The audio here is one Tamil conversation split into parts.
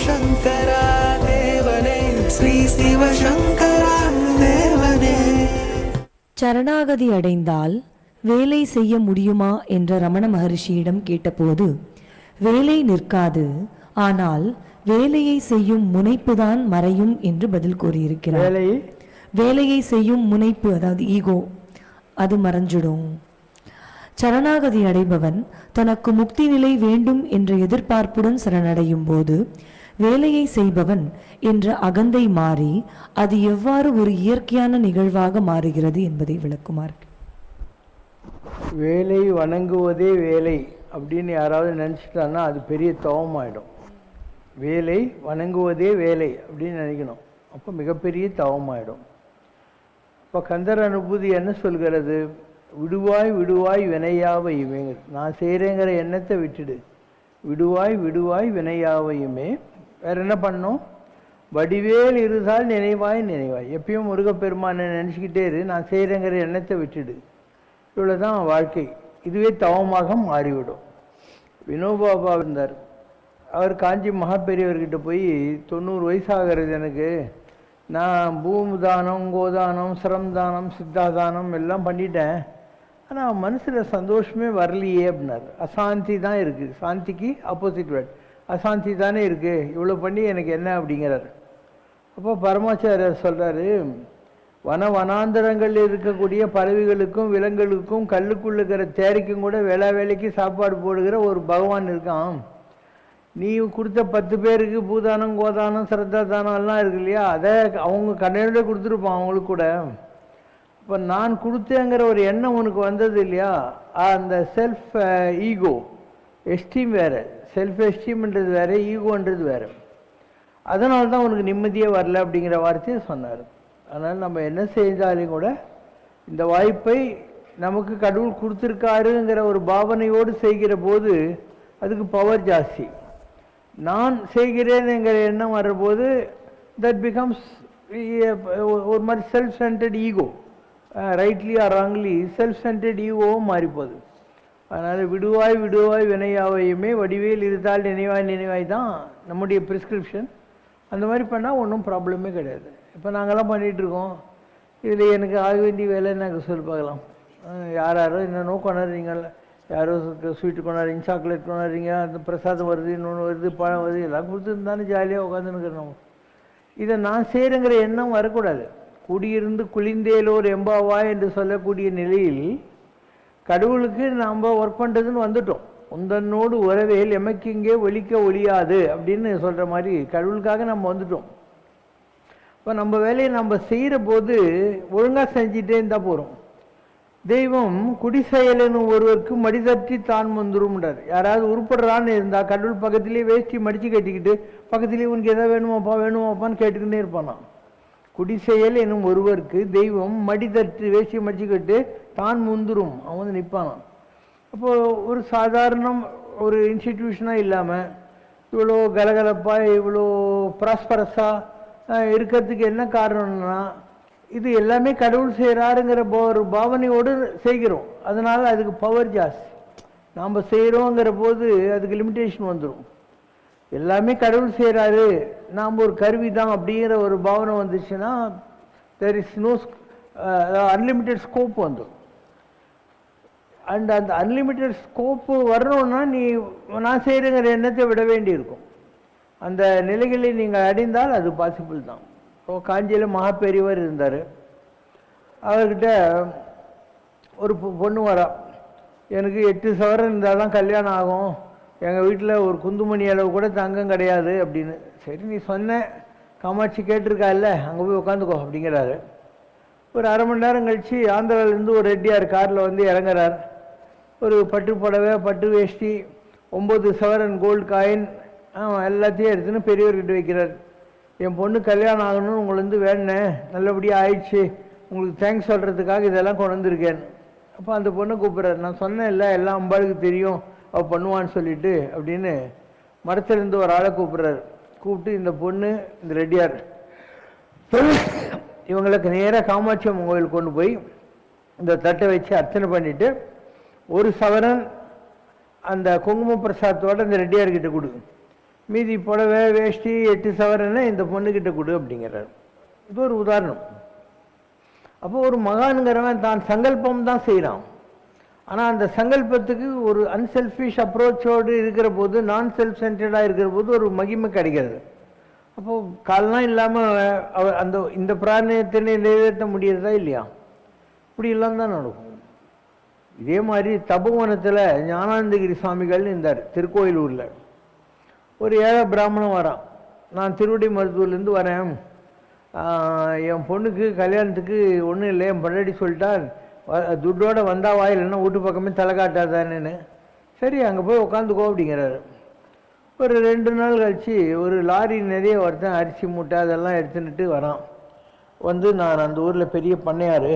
சிவசங்கரா தேவனே, ஸ்ரீ சிவசங்கரா தேவனே. சரணாகதி அடைந்தால் வேலை செய்ய முடியுமா என்ற ரமண மகரிஷியிடம் கேட்டபோது, வேலை நிற்காது, ஆனால் வேலையை செய்யும் முனைப்புதான் மறையும் என்று பதில் கூறியிருக்கிறார். வேலையை செய்யும் முனைப்பு, அதாவது ஈகோ, அது மறைஞ்சிடும். சரணாகதி அடைபவன் தனக்கு முக்தி நிலை வேண்டும் என்ற எதிர்பார்ப்புடன் சரணடையும் போது வேலையை செய்பவன் என்ற அகந்தை மாறி அது எவ்வாறு ஒரு இயற்கையான நிகழ்வாக மாறுகிறது என்பதை விளக்குமாறு. வேலை வணங்குவதே வேலை அப்படின்னு யாராவது நினச்சிட்டான்னா அது பெரிய தவமாயிடும். வேலை வணங்குவதே வேலை அப்படின்னு நினைக்கணும், அப்போ மிகப்பெரிய தவமாயிடும். இப்போ கந்தர் அனுபூதி என்ன சொல்கிறது? விடுவாய் விடுவாய் வினையாவையுமே. நான் செய்கிறேங்கிற எண்ணத்தை விட்டுடு. விடுவாய் விடுவாய் வினையாவையுமே. வேற என்ன பண்ணணும்? வடிவேல் இருந்தால் நினைவாய் நினைவாய். எப்பயும் முருகப்பெருமானை நினச்சிக்கிட்டே இரு, நான் செய்கிறேங்கிற எண்ணத்தை விட்டுடு. இவ்வளோதான் வாழ்க்கை. இதுவே தவமாக மாறிவிடும். வினோபாபா இருந்தார். அவர் காஞ்சி மகாபெரியவர்கிட்ட போய் 90 வயசாகிறது எனக்கு, நான் பூமுதானம், கோதானம், சிரம்தானம், சித்தாதானம் எல்லாம் பண்ணிட்டேன், ஆனால் மனசில் சந்தோஷமே வரலையே அப்படின்னார். அசாந்தி தான் இருக்குது. சாந்திக்கு ஆப்போசிட் வேர்ட் அசாந்தி தானே இருக்குது. இவ்வளோ பண்ணி எனக்கு என்ன அப்படிங்கிறார். அப்போ பரமாச்சாரியர் சொல்கிறாரு, வனாந்தரங்களில் இருக்கக்கூடிய பறவைகளுக்கும் விலங்குகளுக்கும் கல்லுக்குள்ள இருக்கிற தேரைக்கும் கூட வேலைக்கு சாப்பாடு போடுகிற ஒரு பகவான் இருக்கான். நீ கொடுத்த 10 பேருக்கு பூதானம், கோதானம், சிரத்தா தானம் எல்லாம் இருக்கு இல்லையா, அதை அவங்க கண்ணையோட கொடுத்துருப்பான் அவங்களுக்கு கூட. இப்போ நான் கொடுத்தேங்கிற ஒரு எண்ணம் உனக்கு வந்தது இல்லையா, அந்த செல்ஃப் ஈகோ எஸ்டீம் வேறு. செல்ஃப் எஸ்டீம்ன்றது வேறு, ஈகோன்றது வேறு. அதனால தான் உனக்கு நிம்மதியே வரல அப்படிங்கிற வார்த்தையை சொன்னார். அதனால் நம்ம என்ன செஞ்சாலும் கூட இந்த வாய்ப்பை நமக்கு கடவுள் கொடுத்துருக்காருங்கிற ஒரு பாவனையோடு செய்கிற போது அதுக்கு பவர் ஜாஸ்தி. நான் செய்கிறேனுங்கிற எண்ணம் வரும்போது தட் பிகம்ஸ் ஒரு மாதிரி self centred ego. Rightly or wrongly self centred ஈகோவும் மாறிப்போகுது. அதனால் விடுவாய் விடுவாய் வினையாவையுமே வடிவேல் இருந்தால் நினைவாய் நினைவாய் தான் நம்முடைய ப்ரிஸ்கிரிப்ஷன். அந்த மாதிரி பண்ணால் ஒன்றும் ப்ராப்ளமே கிடையாது. இப்போ நாங்கள்லாம் பண்ணிகிட்ருக்கோம். இதில் எனக்கு ஆக வேண்டிய வேலைன்னு எனக்கு சொல்லி பார்க்கலாம். யாரோ என்னென்னோ கொண்டாடுறீங்கள, யாரோ ஸ்வீட்டு கொண்டாடுறீங்க, சாக்லேட் கொண்டாடுறீங்க, அந்த பிரசாதம் வருது, இன்னொன்று வருது, பழம் வருது, எல்லாம் கொடுத்துருந்தானே ஜாலியாக உட்காந்துருக்கிறோம். இதை நான் செய்கிறேங்கிற எண்ணம் வரக்கூடாது. குடியிருந்து குளிந்தேலோர் எம்பாவாய் என்று சொல்லக்கூடிய நிலையில் கடவுளுக்கு நாம் ஒர்க் பண்ணுறதுன்னு வந்துட்டோம். உந்தன்னோடு உறவேல் எமக்கு இங்கே ஒலிக்க ஒழியாது அப்படின்னு சொல்கிற மாதிரி கடவுளுக்காக நம்ம வந்துட்டோம். இப்போ நம்ம வேலையை நம்ம செய்கிற போது ஒழுங்காக செஞ்சுட்டே இருந்தால் போகிறோம். தெய்வம் குடிசெயலன்னு ஒருவருக்கு மடிதட்டி தான் வந்துரும்ன்றார். யாராவது உருப்படுறான்னு இருந்தால் கடவுள் பக்கத்துலேயே வேஷ்டி மடித்து கட்டிக்கிட்டு பக்கத்துலேயே உனக்கு எதாவது வேணுமாப்பா வேணுமாப்பான்னு கேட்டுக்கிட்டே இருப்பானா. குடிசெயல் என்னும் ஒருவருக்கு தெய்வம் மடிதட்டு வேஷ்டி மடிச்சுக்கிட்டு தான் முந்துரும், அவன் வந்து நிற்பானான். அப்போது ஒரு சாதாரண ஒரு இன்ஸ்டிடியூஷனாக இல்லாமல் இவ்வளோ கலகலப்பாக இவ்வளோ ப்ராஸ்பரஸாக இருக்கிறதுக்கு என்ன காரணம்னா, இது எல்லாமே கடவுள் செய்கிறாருங்கிற ஒரு பாவனையோடு செய்கிறோம். அதனால் அதுக்கு பவர் ஜாஸ்தி. நாம் செய்கிறோங்கிற போது அதுக்கு லிமிட்டேஷன் வந்துடும். எல்லாமே கடவுள் செய்கிறாரு, நாம் ஒரு கருவி தான் அப்படிங்கிற ஒரு பாவனை வந்துச்சுன்னா there is no unlimited scope வந்துடும். அண்ட் அந்த அன்லிமிட்டெட் ஸ்கோப்பு வரணும்னா நான் செய்கிறேங்கிற எண்ணத்தை விட வேண்டியிருக்கும். அந்த நிலைகளை நீங்கள் அடைந்தால் அது பாசிபிள் தான். இப்போ காஞ்சியில் மகாபெரியவர் இருந்தார். அவர்கிட்ட ஒரு பொண்ணு வரா, எனக்கு 8 சவரன் இருந்தால் தான் கல்யாணம் ஆகும், எங்கள் வீட்டில் ஒரு குந்துமணி அளவு கூட தங்கம் கிடையாது அப்படின்னு. சரி நீ சொன்ன, காமாட்சி கேட்டிருக்கால, அங்கே போய் உட்காந்துக்கோ அப்படிங்கிறாரு. ஒரு அரை மணி நேரம் கழித்து ஆந்திராவிலேருந்து ஒரு ரெட்டியார் காரில் வந்து இறங்குறார். ஒரு பட்டு புடவை, பட்டு வேஷ்டி, 9 சவரன் கோல்டு காயின் எல்லாத்தையும் எடுத்துன்னு பெரியவர்கிட்ட வைக்கிறார். என் பொண்ணு கல்யாணம் ஆகணும்னு உங்களை வேணேன், நல்லபடியாக ஆயிடுச்சு, உங்களுக்கு தேங்க்ஸ் சொல்கிறதுக்காக இதெல்லாம் கொண்டு வந்திருக்கேன். அப்போ அந்த பொண்ணை கூப்பிட்றாரு. நான் சொன்னேன் இல்லை, எல்லாம் அம்பாளுக்கு தெரியும், அவள் பண்ணுவான்னு சொல்லிட்டு அப்படின்னு மரத்திலிருந்து ஒரு ஆளை கூப்பிட்றாரு. கூப்பிட்டு இந்த பொண்ணு, இந்த ரெட்டியார் இவங்களுக்கு நேராக காமாட்சி அம்மன் கோயில் கொண்டு போய் இந்த தட்டை வச்சு அர்ச்சனை பண்ணிவிட்டு 1 சவரன் அந்த குங்கும பிரசாதத்தோடு இந்த ரெட்டியார்கிட்ட கொடு. மீதி புடவை வேஷ்டி 8 சவரனை இந்த பொண்ணுக்கிட்ட கொடு அப்படிங்கிறார். இது ஒரு உதாரணம். அப்போ ஒரு மகானுங்கிறவன் தான் சங்கல்பம் தான் செய்கிறான். ஆனால் அந்த சங்கல்பத்துக்கு ஒரு அன்செல்ஃபிஷ் அப்ரோச்சோடு இருக்கிற போது, நான் செல்ஃப் சென்டர்டாக இருக்கிற போது ஒரு மகிமை கிடைக்கிறது. அப்போது காலெலாம் இல்லாமல் அந்த இந்த பிராணயத்தினை நிறைவேற்ற முடியறதா இல்லையா? இப்படியெல்லாம் தான் நடக்கும். இதே மாதிரி தபோவனத்தில் ஞானானந்தகிரி சுவாமிகள் இருந்தார் திருக்கோயிலூரில். ஒரு ஏழை பிராமணன் வரான். நான் திருவடி மருத்துவர்லேருந்து வரேன், என் பொண்ணுக்கு கல்யாணத்துக்கு ஒன்றும் இல்லை, என் பொண்டாட்டி சொல்லிட்டான் துட்டோடு வந்தா வாயில் இல்லைன்னா வீட்டு பக்கமே தலை காட்டாதானேன்னு. சரி அங்கே போய் உட்காந்துக்கோ அப்படிங்கிறாரு. ஒரு 2 நாள் கழித்து ஒரு லாரி நிறைய ஒருத்தன் அரிசி மூட்டை அதெல்லாம் எடுத்துன்னுட்டு வரான். வந்து நான் அந்த ஊரில் பெரிய பண்ணையார்,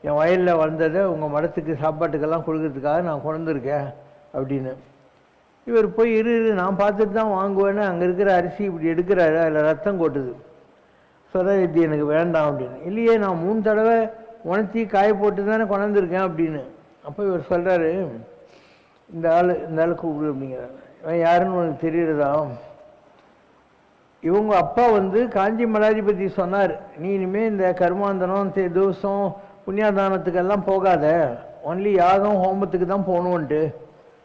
என் வயலில் வளர்ந்ததை உங்கள் மடத்துக்கு சாப்பாட்டுக்கெல்லாம் கொடுக்கறதுக்காக நான் கொண்டுருக்கேன் அப்படின்னு. இவர் போய் இரு நான் பார்த்துட்டு தான் வாங்குவேன்னு அங்கே இருக்கிற அரிசி இப்படி எடுக்கிறாரு, அதில் ரத்தம் கொட்டுது. சொல்கிற இது எனக்கு வேண்டாம் அப்படின்னு. இல்லையே நான் 3 தடவை உணர்த்தி காய போட்டு தானே கொண்டிருக்கேன் அப்படின்னு. அப்போ இவர் சொல்கிறாரு, இந்த ஆள் கூப்பிடு அப்படிங்கிறாரு. இவன் யாருன்னு உனக்கு தெரியுறதா? இவங்க அப்பா வந்து காஞ்சி மடாதிபதி சொன்னார், நீ இனிமேல் இந்த கர்மாந்தனம் தோஷம் புண்ணியாதானத்துக்கெல்லாம் போகாத, ஒன்லி யாகம் ஹோமத்துக்கு தான் போகணுன்ட்டு.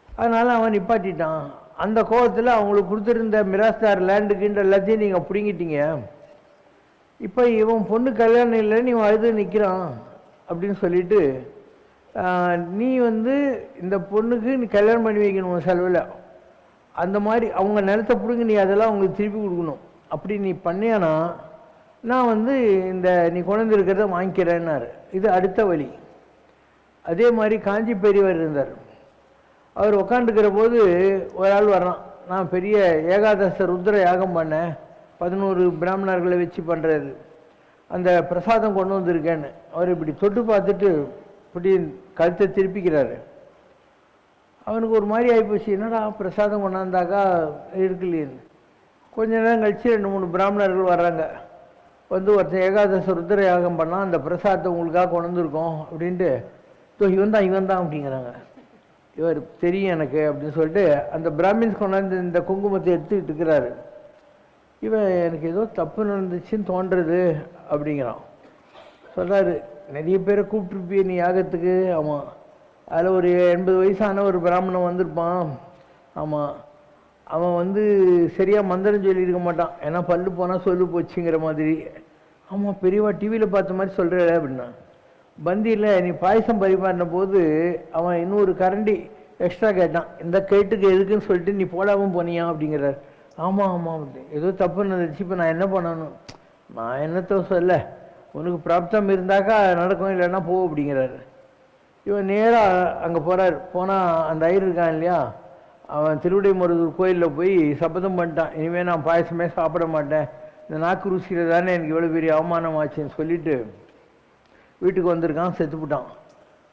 அதனால் அவன் நிப்பாட்டிட்டான். அந்த கோபத்தில் அவங்களுக்கு கொடுத்துருந்த மிராஸ்தார் லேண்டுக்குன்ற எல்லாத்தையும் நீங்கள் பிடுங்கிட்டீங்க. இப்போ இவன் பொண்ணு கல்யாணம் இல்லை, நீ அழுது நிற்கிறான் அப்படின்னு சொல்லிட்டு, நீ வந்து இந்த பொண்ணுக்கு நீ கல்யாணம் பண்ணி வைக்கணும் செலவில். அந்த மாதிரி அவங்க நிலத்தை பிடுங்க, நீ அதெல்லாம் அவங்களுக்கு திருப்பி கொடுக்கணும். அப்படி நீ பண்ணியானா நான் வந்து இந்த நீ கொண்டு இருக்கிறத வாங்கிக்கிறேன்னாரு. இது அடுத்த வழி. அதே மாதிரி காஞ்சி பெரியவர் இருந்தார். அவர் உக்காந்துக்கிற போது ஒரு ஆள் வர்றான், நான் பெரிய ஏகாதச ருத்ர யாகம் பண்ணேன், 11 பிராமணர்களை வச்சு பண்ணுறது, அந்த பிரசாதம் கொண்டு வந்திருக்கேன்னு. அவர் இப்படி தொட்டு பார்த்துட்டு இப்படி கழுத்தை திருப்பிக்கிறாரு. அவனுக்கு ஒரு மாதிரி ஆகிப்போச்சு, என்னடா பிரசாதம் கொண்டாந்தாக்கா இருக்குல்லைன்னு. கொஞ்ச நேரம் கழித்து 2-3 பிராமணர்கள் வர்றாங்க. வந்து ஒருத்தன் ஏகாதச ருத்ர யாகம் பண்ணால் அந்த பிரசாதத்தை உங்களுக்காக கொண்டு வந்திருக்கோம் அப்படின்ட்டு, இவன் தான் அப்படிங்கிறாங்க. இவர் தெரியும் எனக்கு அப்படின்னு சொல்லிட்டு அந்த பிராமின்ஸ் கொண்டாந்து இந்த குங்குமத்தை எடுத்துக்கிட்டு இருக்கிறாரு. இவன் எனக்கு ஏதோ தப்பு நடந்துச்சுன்னு தோன்றுறது அப்படிங்கிறான். சொல்கிறாரு, நிறைய பேரை கூப்பிட்டுருப்பிய நீ யாகத்துக்கு. ஆமாம். அதில் ஒரு 80 வயசான ஒரு பிராமணன் வந்திருப்பான். ஆமாம். அவன் வந்து சரியாக மந்திரம் சொல்லியிருக்க மாட்டான், ஏன்னா பல்லு போனால் சொல்லு போச்சுங்கிற மாதிரி. ஆமாம், பெரியவா டிவியில் பார்த்த மாதிரி சொல்கிற அப்படின்னா. பந்தியில் நீ பாயசம் பரிமாறின போது அவன் இன்னொரு கரண்டி எக்ஸ்ட்ரா கேட்டான், இந்த கேட்டுக்கு எதுக்குன்னு சொல்லிட்டு நீ போடாமல் போனியா அப்படிங்கிறார். ஆமாம் ஆமாம், ஏதோ தப்பு நடந்துச்சு, இப்போ நான் என்ன பண்ணணும்? நான் என்னத்த சொல்ல, உனக்கு பிராப்தம் இருந்தாக்கா நடக்கும், இல்லைன்னா போ அப்படிங்கிறாரு. இவன் நேராக அங்கே போகிறார். போனால் அந்த ஐயர் இருக்கான் இல்லையா, அவன் திருவிடைமருதூர் கோயிலில் போய் சபதம் பண்ணிட்டான், இனிமேல் நான் பாயசமே சாப்பிட மாட்டேன், இந்த நாக்கு ருசியில் தானே எனக்கு இவ்வளோ பெரிய அவமானம் ஆச்சுன்னு சொல்லிட்டு வீட்டுக்கு வந்திருக்கான். செத்துப்பிட்டான்.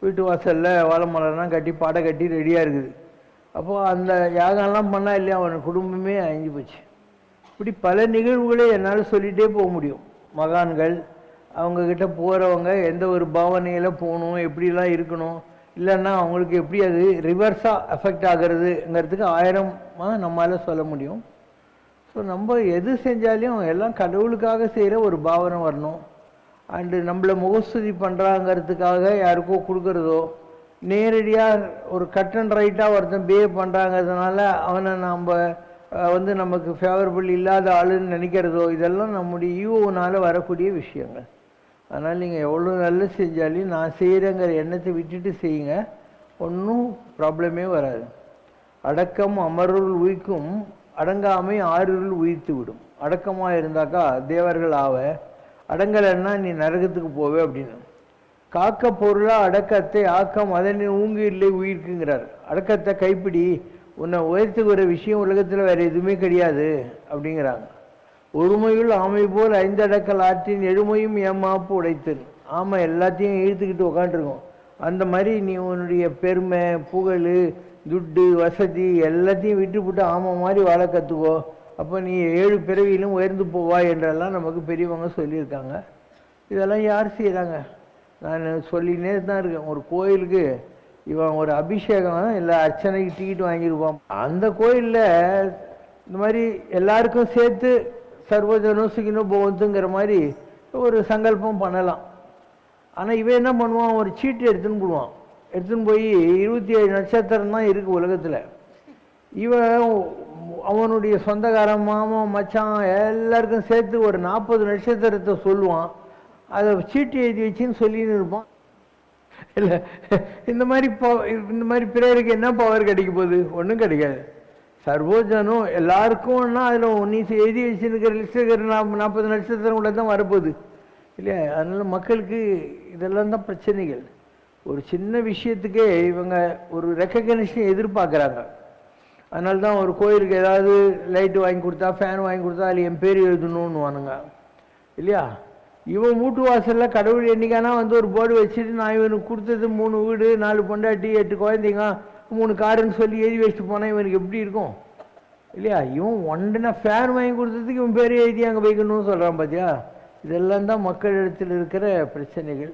வீட்டு வாசலில் வாழை மலர்லாம் கட்டி பாடை கட்டி ரெடியாக இருக்குது. அப்போது அந்த யாகம்லாம் பண்ணால் இல்லையா, அவன் குடும்பமே அழிஞ்சு போச்சு. இப்படி பல நிகழ்வுகளை என்னால் சொல்லிகிட்டே போக முடியும். மகான்கள் அவங்கக்கிட்ட போகிறவங்க எந்த ஒரு பாவனையில் போகணும், எப்படிலாம் இருக்கணும், இல்லைன்னா அவங்களுக்கு எப்படி அது ரிவர்ஸாக எஃபெக்ட் ஆகிறதுங்கிறதுக்கு 1000 நம்மளால் சொல்ல முடியும். ஸோ நம்ம எது செஞ்சாலையும் எல்லாம் கடவுளுக்காக செய்கிற ஒரு பாவனை வரணும். அண்டு நம்மளை முகஸ்துதி பண்ணுறாங்கிறதுக்காக யாருக்கோ கொடுக்குறதோ, நேரடியாக ஒரு கட் அண்ட் ரைட்டாக ஒருத்தன் பிஹேவ் பண்ணுறாங்கிறதுனால அவனை நம்ம வந்து நமக்கு ஃபேவரபிள் இல்லாத ஆளுன்னு நினைக்கிறதோ, இதெல்லாம் நம்முடைய ஈவோனால் வரக்கூடிய விஷயங்கள். அதனால் நீங்கள் எவ்வளோ நல்லது செஞ்சாலும் நான் செய்கிறேங்கிற எண்ணத்தை விட்டுட்டு செய்யுங்க, ஒன்றும் ப்ராப்ளமே வராது. அடக்கம் அமருள் உயிக்கும், அடங்காமை ஆறுருள் உயிர்த்து விடும். அடக்கமாக இருந்தாக்கா தேவர்கள் ஆவ, அடங்கலைன்னா நீ நரகத்துக்கு போவே அப்படின்னு. காக்க பொருளாக அடக்கத்தை ஆக்கம் அதனை ஊங்கு இல்லை உயிர்க்குங்கிறார். அடக்கத்தை கைப்பிடி, உன்னை உயர்த்துக்கிற விஷயம் உலகத்தில் வேறு எதுவுமே கிடையாது அப்படிங்கிறாங்க. ஒருமையுள் ஆமை போல் 5 அடக்கல் ஆற்றின் எழுமையும் ஏமாப்பு உடைத்தன். ஆமை எல்லாத்தையும் இழுத்துக்கிட்டு உக்காண்டிருக்கோம். அந்த மாதிரி நீ உன்னுடைய பெருமை புகழ் துட்டு வசதி எல்லாத்தையும் விட்டுவிட்டு ஆமை மாதிரி வாழ கற்றுக்கோ, அப்போ நீ 7 பிறவியிலும் உயர்ந்து போவா என்றெல்லாம் நமக்கு பெரியவங்க சொல்லியிருக்காங்க. இதெல்லாம் யார் செய்கிறாங்க? நான் சொல்லினே தான் இருக்கேன். ஒரு கோயிலுக்கு இவன் ஒரு அபிஷேகம் இல்லை அர்ச்சனைக்கு டிக்கெட் வாங்கியிருப்பான். அந்த கோயிலில் இந்த மாதிரி எல்லாருக்கும் சேர்த்து சர்வஜனோ சுகினோ பவந்துங்கிற மாதிரி ஒரு சங்கல்பம் பண்ணலாம். ஆனால் இவன் என்ன பண்ணுவான், ஒரு சீட்டு எடுத்துன்னு போடுவான். எடுத்துன்னு போய் 27 நட்சத்திரம் தான் இருக்குது உலகத்தில். இவன் அவனுடைய சொந்தக்காரன் மாமன் மச்சான் எல்லாருக்கும் சேர்த்து ஒரு 40 நட்சத்திரத்தை சொல்லுவான். அதை சீட்டு எழுதி வச்சுன்னு சொல்லின்னு இருப்பான். இல்லை, இந்த மாதிரி பிறருக்கு என்ன பவர் கிடைக்க போகுது? ஒன்றும் கிடைக்காது. சர்வோஜனும் எல்லாருக்கும்னா அதில் நீ எழுதி வச்சுருக்கிற லிஸ்ட் இருக்கிற 40 நட்சத்திரம் கூட தான் வரப்போகுது இல்லையா? அதனால் மக்களுக்கு இதெல்லாம் தான் பிரச்சனைகள். ஒரு சின்ன விஷயத்துக்கே இவங்க ஒரு ரெக்கக்னிஷன் எதிர்பார்க்குறாங்க. அதனால தான் ஒரு கோயிலுக்கு ஏதாவது லைட்டு வாங்கி கொடுத்தா, ஃபேன் வாங்கி கொடுத்தா அதில் என் பேர் எழுதணும்னு வானுங்க இல்லையா? இவன் வீட்டு வாசலில் கடவுள் என்னைக்கானா வந்து ஒரு போர்டு வச்சுட்டு நான் இவனுக்கு கொடுத்தது 3 வீடு 4 பொண்டாட்டி 8 குழந்தைங்க 3 காருன்னு சொல்லி எழுதி வச்சுட்டு போனால் இவனுக்கு எப்படி இருக்கும் இல்லையா? இவன் ஒன்றுனா ஃபேன் வாங்கி கொடுத்ததுக்கு இவன் பேர் எழுதி அங்கே வைக்கணும்னு சொல்கிறான் பார்த்தியா? இதெல்லாம் தான் மக்களிடத்தில் இருக்கிற பிரச்சனைகள்.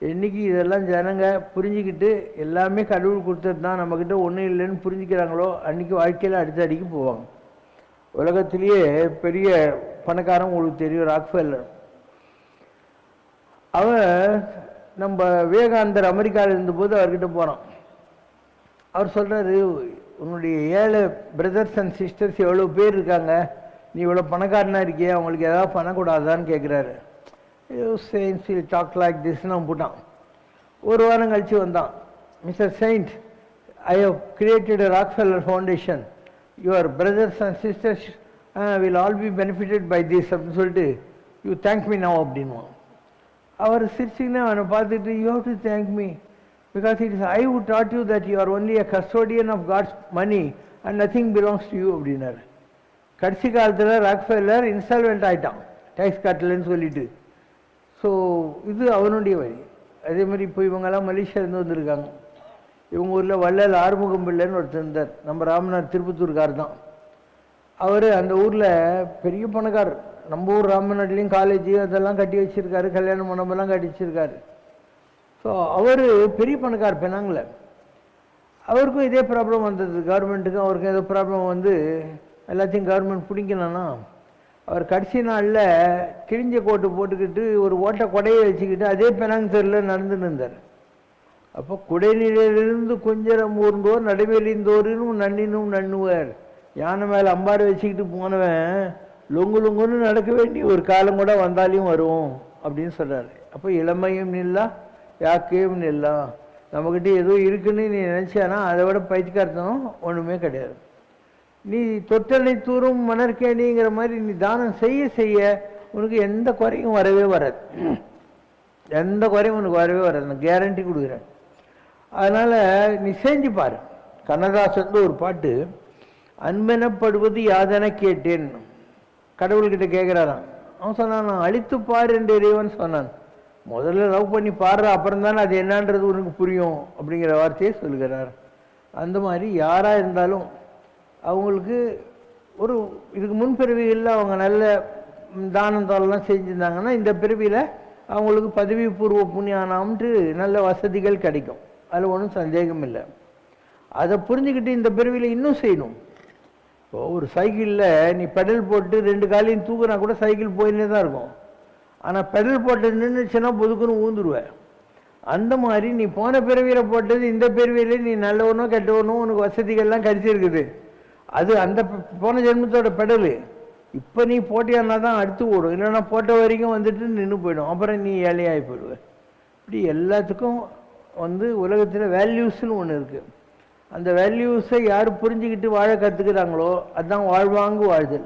என்றைக்கு இதெல்லாம் ஜனங்க புரிஞ்சுக்கிட்டு எல்லாமே கடவுள் கொடுத்தது தான், நம்மக்கிட்ட ஒன்றும் இல்லைன்னு புரிஞ்சுக்கிறாங்களோ அன்றைக்கி வாழ்க்கையில் அடுத்த அடிக்கு போவாங்க. உலகத்திலேயே பெரிய பணக்காரன் உங்களுக்கு தெரியும், ராக்ஃபெல்லர். அவன் நம்ம விவேகானந்தர் அமெரிக்காவில் இருந்தபோது அவர்கிட்ட போகிறான். அவர் சொல்கிறாரு, உன்னுடைய 7 பிரதர்ஸ் அண்ட் சிஸ்டர்ஸ் எவ்வளோ பேர் இருக்காங்க, நீ இவ்வளோ பணக்காரனாக இருக்கியே, அவங்களுக்கு ஏதாவது பண்ணக்கூடாதான்னு கேட்குறாரு. செயின்ஸ் வில் டாக் லைக் திஸ்ன்னு போட்டான். ஒரு வாரம் கழித்து வந்தான். Mister saint, I have created a Rockefeller Foundation. Your brothers and sisters will all be benefited by this அப்படின்னு சொல்லிட்டு யூ தேங்க் மீ நவ் அப்படின்வான். அவர் சிரிச்சிங்கன்னா அவனை பார்த்துட்டு, you have to thank me because it is I who taught you that you are only a custodian of God's money and nothing belongs to you அப்படின்னாரு. கடைசி காலத்தில் ராக்ஃபெல்லர் இன்ஸ்டால்மெண்ட் ஆகிட்டான், டேக்ஸ் கட்டலன்னு சொல்லிட்டு. ஸோ இது அவனுடைய வழி. அதே மாதிரி இப்போ இவங்கெல்லாம் மலேசியாவிலேருந்து வந்திருக்காங்க. இவங்க ஊரில் வள்ளல் ஆறுமுகம் பிள்ளைன்னு ஒருத்தர் இருந்தார், நம்ம ராமநாத் திருப்பத்தூர்கார் தான். அவர் அந்த ஊரில் பெரிய பணக்கார். நம்ம ஊர் ராமநாட்லேயும் காலேஜ் அதெல்லாம் கட்டி வச்சுருக்காரு, கல்யாண மண்டபம்லாம் கட்டி வச்சுருக்காரு. ஸோ அவர் பெரிய பணக்கார் பெண்ணாங்கள. அவருக்கும் இதே ப்ராப்ளம் வந்தது, கவர்மெண்ட்டுக்கும் அவருக்கும் ஏதோ ப்ராப்ளம் வந்து எல்லாத்தையும் கவர்மெண்ட் பிடிக்கணும்னா அவர் கடைசி நாளில் கிழிஞ்ச கோட்டு போட்டுக்கிட்டு ஒரு ஓட்டை கொடையை வச்சுக்கிட்டு அதே பெனாங் தெருவில் நடந்துன்னு இருந்தார். அப்போ குடைநிலையிலிருந்து கொஞ்சம் ஊர்ந்தோர் நடுவேலிந்தோருன்னு நன்னினும் நண்ணுவார். யானை மேலே அம்பாறு வச்சுக்கிட்டு போனவன் லொங்கு லொங்குன்னு நடக்க வேண்டிய ஒரு காலம் கூட வந்தாலையும் வரும் அப்படின்னு சொல்கிறாரு. அப்போ இளமையும் நில்லா யாக்கையும் நில்லா. நம்மக்கிட்ட எதுவும் இருக்குன்னு நீ நினச்சானா அதை விட பயிற்சிக்காரத்தனம் ஒன்றுமே கிடையாது. நீ தொட்டனை தூரும் மணற்கேணிங்கிற மாதிரி நீ தானம் செய்ய செய்ய உனக்கு எந்த குறையும் வரவே வராது. எந்த குறையும் உனக்கு வரவே வராது, நான் கேரண்டி கொடுக்குறேன். அதனால் நீ செஞ்சு பாரு. கண்ணதாசன் ஒரு பாட்டு, அன்பெனப்படுவது யாதென கேட்டேன், கடவுள்கிட்ட கேட்குறாராம். அவன் சொன்னான், நான் அழித்து பாரு என்று இறைவன் சொன்னான். முதல்ல லவ் பண்ணி பாடுற, அப்புறம் தானே அது என்னன்றது உனக்கு புரியும் அப்படிங்கிற வார்த்தையை சொல்கிறார். அந்த மாதிரி யாராக இருந்தாலும் அவங்களுக்கு ஒரு இதுக்கு முன்பிறவிகளில் அவங்க நல்ல தானம் தாளெலாம் செஞ்சுருந்தாங்கன்னா இந்த பிறவியில் அவங்களுக்கு பதவி பூர்வ புண்ணியானாம்ட்டு நல்ல வசதிகள் கிடைக்கும். அதில் ஒன்றும் சந்தேகம் இல்லை. அதை புரிஞ்சுக்கிட்டு இந்த பிறவியில் இன்னும் செய்யணும். இப்போ ஒரு சைக்கிளில் நீ பெடல் போட்டு 2 காலையும் தூக்குனா கூட சைக்கிள் போயின்னே தான் இருக்கும். ஆனால் பெடல் போட்டு நின்றுச்சுன்னா பொதுக்குன்னு ஊந்துருவேன். அந்த மாதிரி நீ போன பிறவியில் போட்டது இந்த பிறவியில் நீ நல்லவனோ கெட்டவனோ உனக்கு வசதிகள்லாம் கிடைச்சிருக்குது. அது அந்த போன ஜென்மத்தோட பெடலு. இப்போ நீ போட்டியானா தான் அடுத்து ஓடும், இல்லைன்னா போட்ட வரைக்கும் வந்துட்டு நின்று போயிடும், அப்புறம் நீ ஏழையாகி போயிடுவேன். இப்படி எல்லாத்துக்கும் உலகத்தில் வேல்யூஸ்னு ஒன்று இருக்குது. அந்த வேல்யூஸை யார் புரிஞ்சுக்கிட்டு வாழ கற்றுக்கிறாங்களோ அதுதான் வாழ்வாங்கு வாழ்தல்.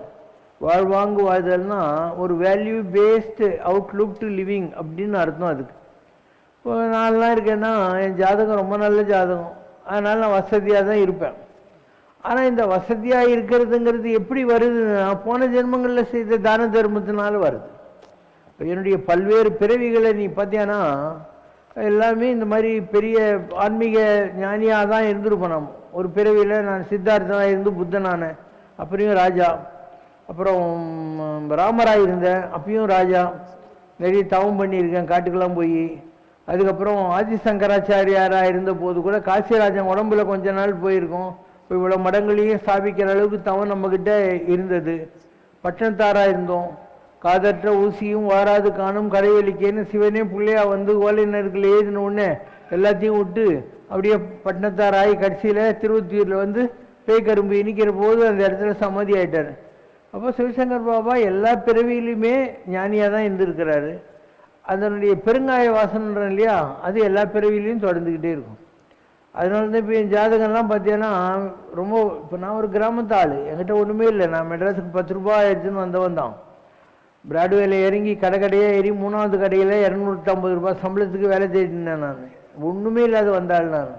வாழ்வாங்கு வாழ்தல்னா ஒரு value based Outlook to living அப்படின்னு அர்த்தம். அதுக்கு இப்போ நான்லாம் இருக்கேன்னா என் ஜாதகம் ரொம்ப நல்ல ஜாதகம், அதனால் நான் வசதியாக தான் இருப்பேன். ஆனால் இந்த வசதியாக இருக்கிறதுங்கிறது எப்படி வருதுன்னா போன ஜென்மங்களில் செய்த தான தர்மத்தினால வருது. என்னுடைய பல்வேறு பிறவிகளை நீ பார்த்தியானா எல்லாமே இந்த மாதிரி பெரிய ஆன்மீக ஞானியாக தான் இருந்திருப்போம். நம்ம ஒரு பிறவியில் நான் சித்தார்த்தனாக இருந்து புத்தனான, அப்புறம் ராஜா, அப்புறம் ராமராக இருந்தேன், அப்பயும் ராஜா, நிறைய தவம் பண்ணியிருக்கேன் காட்டுக்கெல்லாம் போய். அதுக்கப்புறம் ஆதிசங்கராச்சாரியாராக இருந்த போது கூட காசிராஜன் உடம்புல கொஞ்ச நாள் போயிருக்கோம், இப்போ இவ்வளோ மடங்களையும் ஸ்தாபிக்கிற அளவுக்கு தவம் நம்மக்கிட்ட இருந்தது. பட்டணத்தாராக இருந்தோம். காதற்ற ஊசியும் வாராது காணும் கடைவெளிக்கேன்னு சிவனே பிள்ளையா வந்து ஓலையினர்கள் எழுதின உடனே எல்லாத்தையும் விட்டு அப்படியே பட்டணத்தாராகி கடைசியில் திருவொத்தியூரில் வந்து பேய்கரும்பு இனிக்கிற போது அந்த இடத்துல சமாதி ஆயிட்டார். அப்போ சிவசங்கர் பாபா எல்லா பிறவியிலுமே ஞானியாக தான் இருந்திருக்கிறாரு. அதனுடைய பெருங்காய வாசனைன்ற இல்லையா, அது எல்லா பிறவிலையும் தொடர்ந்துக்கிட்டே இருக்கும். அதனால தான் இப்போ என் ஜாதகம்லாம் பார்த்தீங்கன்னா ரொம்ப, இப்போ நான் ஒரு கிராமத்து ஆள், என்கிட்ட ஒன்றுமே இல்லை. நான் மெட்ராஸுக்கு 10 ரூபாய் எடுத்துன்னு வந்தவன் தான். பிராட்வேல இறங்கி கடையாக ஏறி 3வது கடையில் 250 ரூபாய் சம்பளத்துக்கு வேலை தேடினேன். நான் ஒன்றுமே இல்லாத வந்தாள். நான்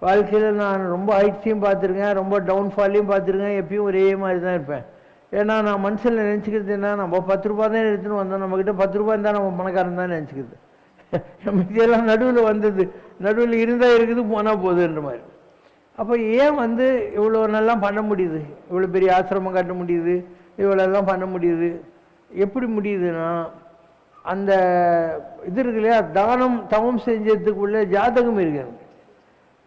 வாழ்க்கையில் நான் ரொம்ப ஹைட்ஸையும் பார்த்துருக்கேன், ரொம்ப டவுன்ஃபாலையும் பார்த்துருக்கேன். எப்பயும் ஒரே மாதிரி தான் இருப்பேன். ஏன்னா நான் மனுஷனில் நினச்சிக்கிறது என்ன, நம்ம 10 ரூபா தான் எடுத்துன்னு வந்தோம், நம்மக்கிட்ட 10 ரூபா இருந்தால் நம்ம பணக்காரன் தான் நினச்சிக்கிறது. இதெல்லாம் நடுவில் வந்தது, நடுவில் இருந்தால் இருக்குது போனால் போகுதுன்ற மாதிரி. அப்போ ஏன் வந்து இவ்வளோ நல்லா பண்ண முடியுது, இவ்வளோ பெரிய ஆசிரமம் கட்ட முடியுது, இவ்வளோலாம் பண்ண முடியுது? எப்படி முடியுதுன்னா, அந்த இது இருக்கு இல்லையா, தானம் தவம் செஞ்சதுக்குள்ள ஜாதகம் இருக்கு.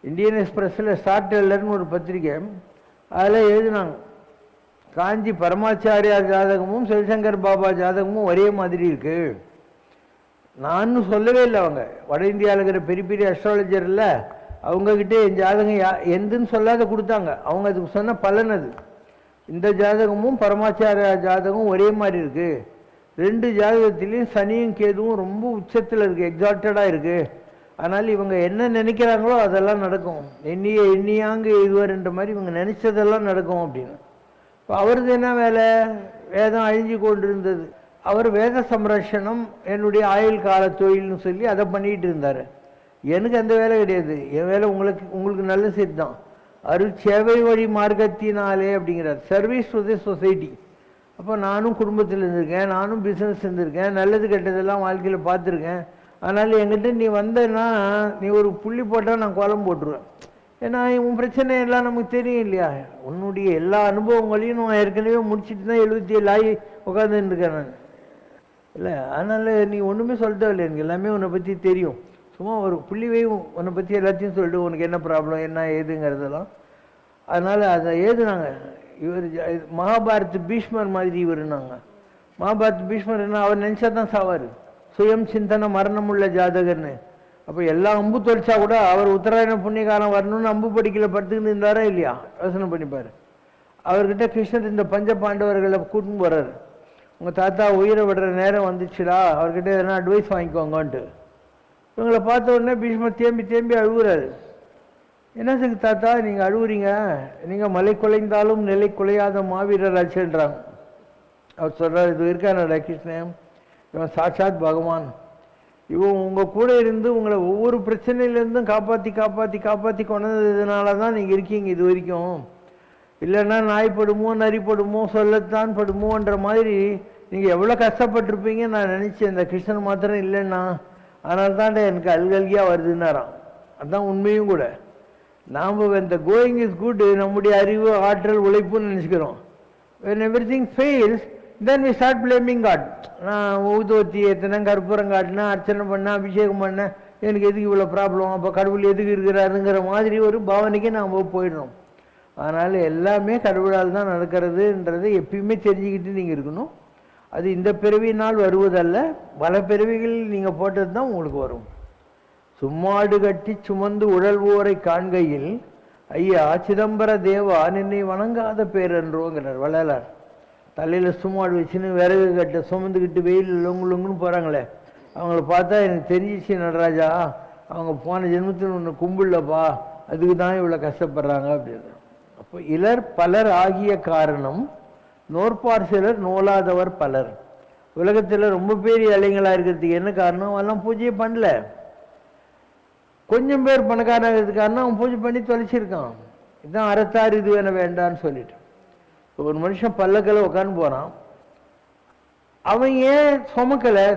இந்தியன் எக்ஸ்பிரஸில் ஸ்டார் டெல்லர்னு ஒரு பத்திரிக்கை, அதில் எழுதினாங்க, காஞ்சி பரமாச்சாரியார் ஜாதகமும் சிவசங்கர் பாபா ஜாதகமும் ஒரே மாதிரி இருக்கு. நான் சொல்லவே இல்லை. அவங்க வட இந்தியாவில் இருக்கிற பெரிய பெரிய அஸ்ட்ராலஜர் இல்லை, அவங்கக்கிட்ட என் ஜாதகம் எந்துன்னு சொல்லாத கொடுத்தாங்க. அவங்க அதுக்கு சொன்ன பலன் அது. இந்த ஜாதகமும் பரமாச்சாரியா ஜாதகமும் ஒரே மாதிரி இருக்கு. 2 ஜாதகத்திலையும் சனியும் கேதுவும் ரொம்ப உச்சத்தில் இருக்குது, எக்ஸால்டடாக இருக்குது. அதனால் இவங்க என்ன நினைக்கிறாங்களோ அதெல்லாம் நடக்கும். எண்ணியாங்க இதுவரைன்ற மாதிரி இவங்க நினைச்சதெல்லாம் நடக்கும் அப்படின்னு. இப்போ அவரது என்ன வேலை, வேதம் அழிஞ்சு கொண்டு இருந்தது. அவர் வேத சம்ரட்சணம் என்னுடைய ஆயுள் கால தொழில்னு சொல்லி அதை பண்ணிகிட்டு இருந்தார். எனக்கு அந்த வேலை கிடையாது. என் வேலை உங்களுக்கு நல்ல செய்தி தான். அருட்சேவை வழி மார்க்கத்தினாலே அப்படிங்கிறார், சர்வீஸ் டு தி சொசைட்டி. அப்போ நானும் குடும்பத்தில் இருந்திருக்கேன், நானும் பிஸ்னஸ் இருந்திருக்கேன், நல்லது கெட்டதெல்லாம் வாழ்க்கையில் பார்த்துருக்கேன். அதனால் என்கிட்ட நீ வந்தேன்னா நீ ஒரு புள்ளி போட்டால் நான் கோலம் போட்டுருவேன். ஏன்னா உன் பிரச்சனை எல்லாம் நமக்கு தெரியும் இல்லையா, உன்னுடைய எல்லா அனுபவங்களையும் நான் ஏற்கனவே முடிச்சுட்டு தான் 77 ஆகி உட்காந்துருக்கேன் நான் இல்லை. அதனால் நீ ஒன்றுமே சொல்லிட்டே இல்லை, எனக்கு எல்லாமே உன்னை பற்றி தெரியும். சும்மா ஒரு புள்ளிவையும் உன்னை பற்றி எல்லாத்தையும் சொல்லிட்டு உனக்கு என்ன ப்ராப்ளம் என்ன ஏதுங்கிறதெல்லாம். அதனால் அதை ஏதுனாங்க. இவர் மகாபாரத் பீஷ்மர் மாதிரி இவருனாங்க. மகாபாரத் பீஷ்மர் என்ன, அவர் நினச்சா தான் சாவார். சுயம் சிந்தனை மரணம் உள்ள ஜாதகர்னு. அப்போ எல்லா அம்பு தொலைச்சா கூட அவர் உத்தராயண புண்ணியகாலம் வரணும்னு அம்பு படிக்கல படுத்துக்கிட்டு இருந்தாரா இல்லையா, யோசனை பண்ணிப்பார். அவர்கிட்ட கிருஷ்ணர் இந்த பஞ்ச பாண்டவர்களை கூட்டின்னு போகிறார். உங்கள் தாத்தா உயிரை விடுற நேரம் வந்துச்சுடா, அவர்கிட்ட எதனா அட்வைஸ் வாங்கிக்கோங்கன்ட்டு. இவங்களை பார்த்த உடனே பீஷ்மர் தேம்பி தேம்பி அழுகுறாரு. என்ன சார் தாத்தா நீங்கள் அழுகுறீங்க, நீங்கள் மலை குலைந்தாலும் நிலை குலையாத மாவீரர் ஆச்சுன்றாங்க. அவர் சொல்கிறார், இது இருக்கானடா கிருஷ்ணன், இவன் சாட்சாத் பகவான். இவன் உங்கள் கூட இருந்து உங்களை ஒவ்வொரு பிரச்சனையிலேருந்தும் காப்பாற்றி காப்பாற்றி காப்பாற்றி கொண்டதுனால தான் நீங்கள் இருக்கீங்க இது வரைக்கும். இல்லைன்னா நாய்ப்படுமோ நரிப்படுமோ சொல்லத்தான் படுமோன்ற மாதிரி நீங்கள் எவ்வளோ கஷ்டப்பட்டிருப்பீங்க நான் நினச்சேன். இந்த கிருஷ்ணன் மாத்திரம் இல்லைன்னா, அதனால தான் எனக்கு அல்கல்கியாக வருதுன்னாராம். அதுதான் உண்மையும் கூட. நாம் இந்த கோயிங் இஸ் குட், நம்முடைய அறிவு ஆற்றல் உழைப்புன்னு நினச்சிக்கிறோம். when everything fails then we start blaming God. நான் ஊதுவத்தி ஏற்றினேன், கற்பூரம் காட்டினேன், அர்ச்சனை பண்ணேன், அபிஷேகம் பண்ணேன், எனக்கு எதுக்கு இவ்வளோ ப்ராப்ளம், அப்போ கடவுள் எதுக்கு இருக்கிறாருங்கிற மாதிரி ஒரு பாவனைக்கு நாம் போயிடணும். அதனால் எல்லாமே கடவுளால் தான் நடக்கிறதுன்றதை எப்பயுமே தெரிஞ்சுக்கிட்டு நீங்கள் இருக்கணும். அது இந்த பிறவினால் வருவதல்ல, பல பிறவிகளில் நீங்கள் போட்டது தான் உங்களுக்கு வரும். சும்மாடு கட்டி சுமந்து உழல்வோரை காண்கையில் ஐயா சிதம்பர தேவா நின்னை வணங்காத பேரன்றோங்கிறார் வள்ளலார். தலையில் சும்மாடு வச்சுன்னு விறகு கட்ட சுமந்துக்கிட்டு வெயில் லொங்குன்னு போகிறாங்களே, அவங்கள பார்த்தா எனக்கு தெரிஞ்சிச்சு நடராஜா, அவங்க போன ஜென்மத்தில் ஒன்று கும்பிடலப்பா, அதுக்கு தான் இவ்வளோ கஷ்டப்படுறாங்க அப்படின்னு. அப்போ இலர் பலர் ஆகிய காரணம் நோற்பார் சிலர் நோலாதவர் பலர். உலகத்தில் ரொம்ப பேர் இளைஞர்களாக இருக்கிறதுக்கு என்ன காரணம், அவெல்லாம் பூஜையே பண்ணல. கொஞ்சம் பேர் பணக்காரனாக இருக்கிறதுக்கு காரணம் அவன் பூஜை பண்ணி தொலைச்சிருக்கான். இதுதான் அறத்தார் இது வேண வேண்டான்னு சொல்லிட்டு. ஒரு மனுஷன் பல்லக்கில் உட்காந்து போகிறான், அவன் ஏன்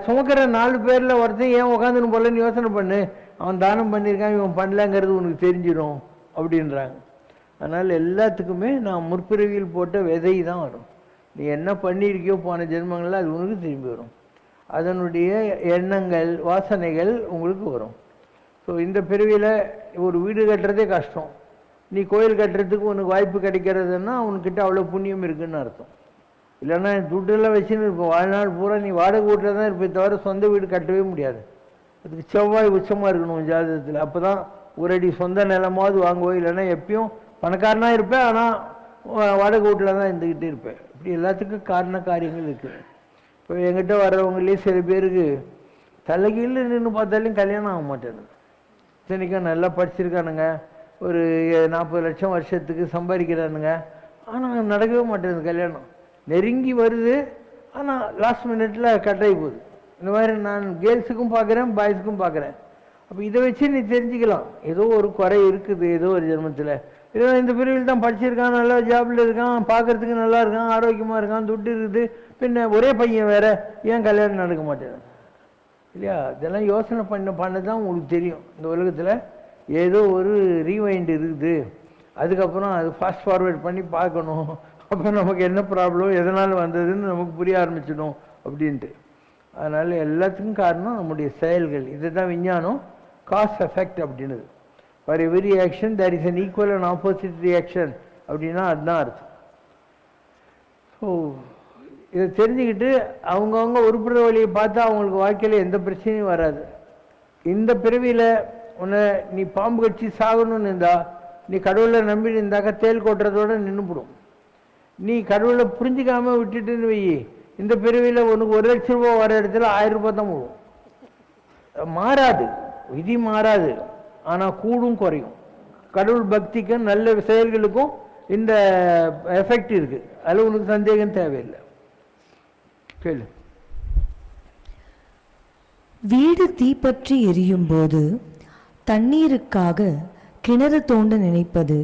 சுமக்கிற 4 பேரில் ஒருத்தன் ஏன் உட்காந்துன்னு போலன்னு யோசனை பண்ணு. அவன் தானம் பண்ணியிருக்கான், இவன் பண்ணலங்கிறது உனக்கு தெரிஞ்சிடும் அப்படின்றாங்க. அதனால் எல்லாத்துக்குமே நான் முற்பிறவியில் போட்ட விதை தான் வரும். நீ என்ன பண்ணியிருக்கியோ போன ஜென்மங்களில் அது உனக்கு திரும்பி வரும். அதனுடைய எண்ணங்கள் வாசனைகள் உங்களுக்கு வரும். ஸோ இந்த பிறவியில் ஒரு வீடு கட்டுறதே கஷ்டம். நீ கோயில் கட்டுறதுக்கு உனக்கு வாய்ப்பு கிடைக்கிறதுன்னா உனக்கிட்ட அவ்வளோ புண்ணியம் இருக்குன்னு அர்த்தம். இல்லைன்னா துட்டெல்லாம் வச்சுன்னு இருப்போம், வாழ்நாள் பூரா நீ வாடகை வீட்டில் தான் இருப்பே தவிர சொந்த வீடு கட்டவே முடியாது. அதுக்கு செவ்வாய் உச்சமாக இருக்கணும் ஜாதகத்தில். அப்போ தான் ஒரு அடி சொந்த நிலமாவது வாங்குவோம். இல்லைன்னா எப்பயும் பணக்காரனாக இருப்பேன், ஆனால் வாடகை வீட்டில் தான் இருந்துக்கிட்டே இருப்பேன். இப்படி எல்லாத்துக்கும் காரண காரியங்கள் இருக்குது. இப்போ என்கிட்ட வர்றவங்களே சில பேருக்கு தலைகீழ் நின்று பார்த்தாலும் கல்யாணம் ஆக மாட்டேங்குது. இத்தனைக்கும் நல்லா படிச்சிருக்கானுங்க, ஒரு 40 லட்சம் வருஷத்துக்கு சம்பாதிக்கிறானுங்க, ஆனால் நடக்கவே மாட்டேங்குது கல்யாணம். நெருங்கி வருது, ஆனால் லாஸ்ட் மினிட்ல கட்டாகி போகுது. இந்த மாதிரி நான் கேர்ள்ஸுக்கும் பார்க்குறேன், பாய்ஸுக்கும் பார்க்குறேன். அப்போ இதை வச்சு நீ தெரிஞ்சுக்கலாம், ஏதோ ஒரு குறை இருக்குது ஏதோ ஒரு ஜென்மத்தில். ஏதோ இந்த பிரிவில் தான் படிச்சிருக்கான், நல்லா ஜாபில் இருக்கான், பார்க்குறதுக்கு நல்லா இருக்கான், ஆரோக்கியமாக இருக்கான், துட்டு இருக்குது, பின்ன ஒரே பையன் வேற, ஏன் கல்யாணம் நடக்க மாட்டேங்குது இல்லையா? இதெல்லாம் யோசனை பண்ண தான் உங்களுக்கு தெரியும். இந்த உலகத்தில் ஏதோ ஒரு ரீவைண்ட் இருக்குது, அதுக்கப்புறம் அது ஃபாஸ்ட் ஃபார்வேர்ட் பண்ணி பார்க்கணும். அப்போ நமக்கு என்ன ப்ராப்ளம், எதனால் வந்ததுன்னு நமக்கு புரிய ஆரம்பிச்சிடும் அப்படின்ட்டு. அதனால் எல்லாத்துக்கும் காரணம் நம்முடைய செயல்கள். இது தான் விஞ்ஞானம் காஸ் எஃபெக்ட் அப்படின்னுது. For every action there is an equal and opposite reaction அப்படின்னா அதுதான் அர்த்தம். ஸோ இதை தெரிஞ்சுக்கிட்டு அவங்கவுங்க உருப்புற வழியை பார்த்தா அவங்களுக்கு வாழ்க்கையில் எந்த பிரச்சனையும் வராது. இந்த பிறவியில் உன்னை நீ பாம்பு கட்சி சாகணும்னு இருந்தா நீ கடவுளை நம்பி இருந்தாக்கா தேல் கொட்டுறதோடு நின்றுபிடும். நீ கடவுளை புரிஞ்சிக்காமல் விட்டுட்டுன்னு வை, இந்த பிறவியில் உனக்கு 1 லட்ச ரூபா வர இடத்துல 1000 ரூபாய் தான் போடும். மாறாது, விதி மாறாது, ஆனால் கூடும் குறையும். கடவுள் பக்திக்கும் நல்ல செயல்களுக்கும் இந்த எஃபெக்ட் இருக்குது. அதில் உனக்கு சந்தேகம் தேவையில்லை. கேளு. வீடு தீப்பற்றி எரியும் போது தண்ணீருக்காக கிணறு தோண்ட நினைப்பது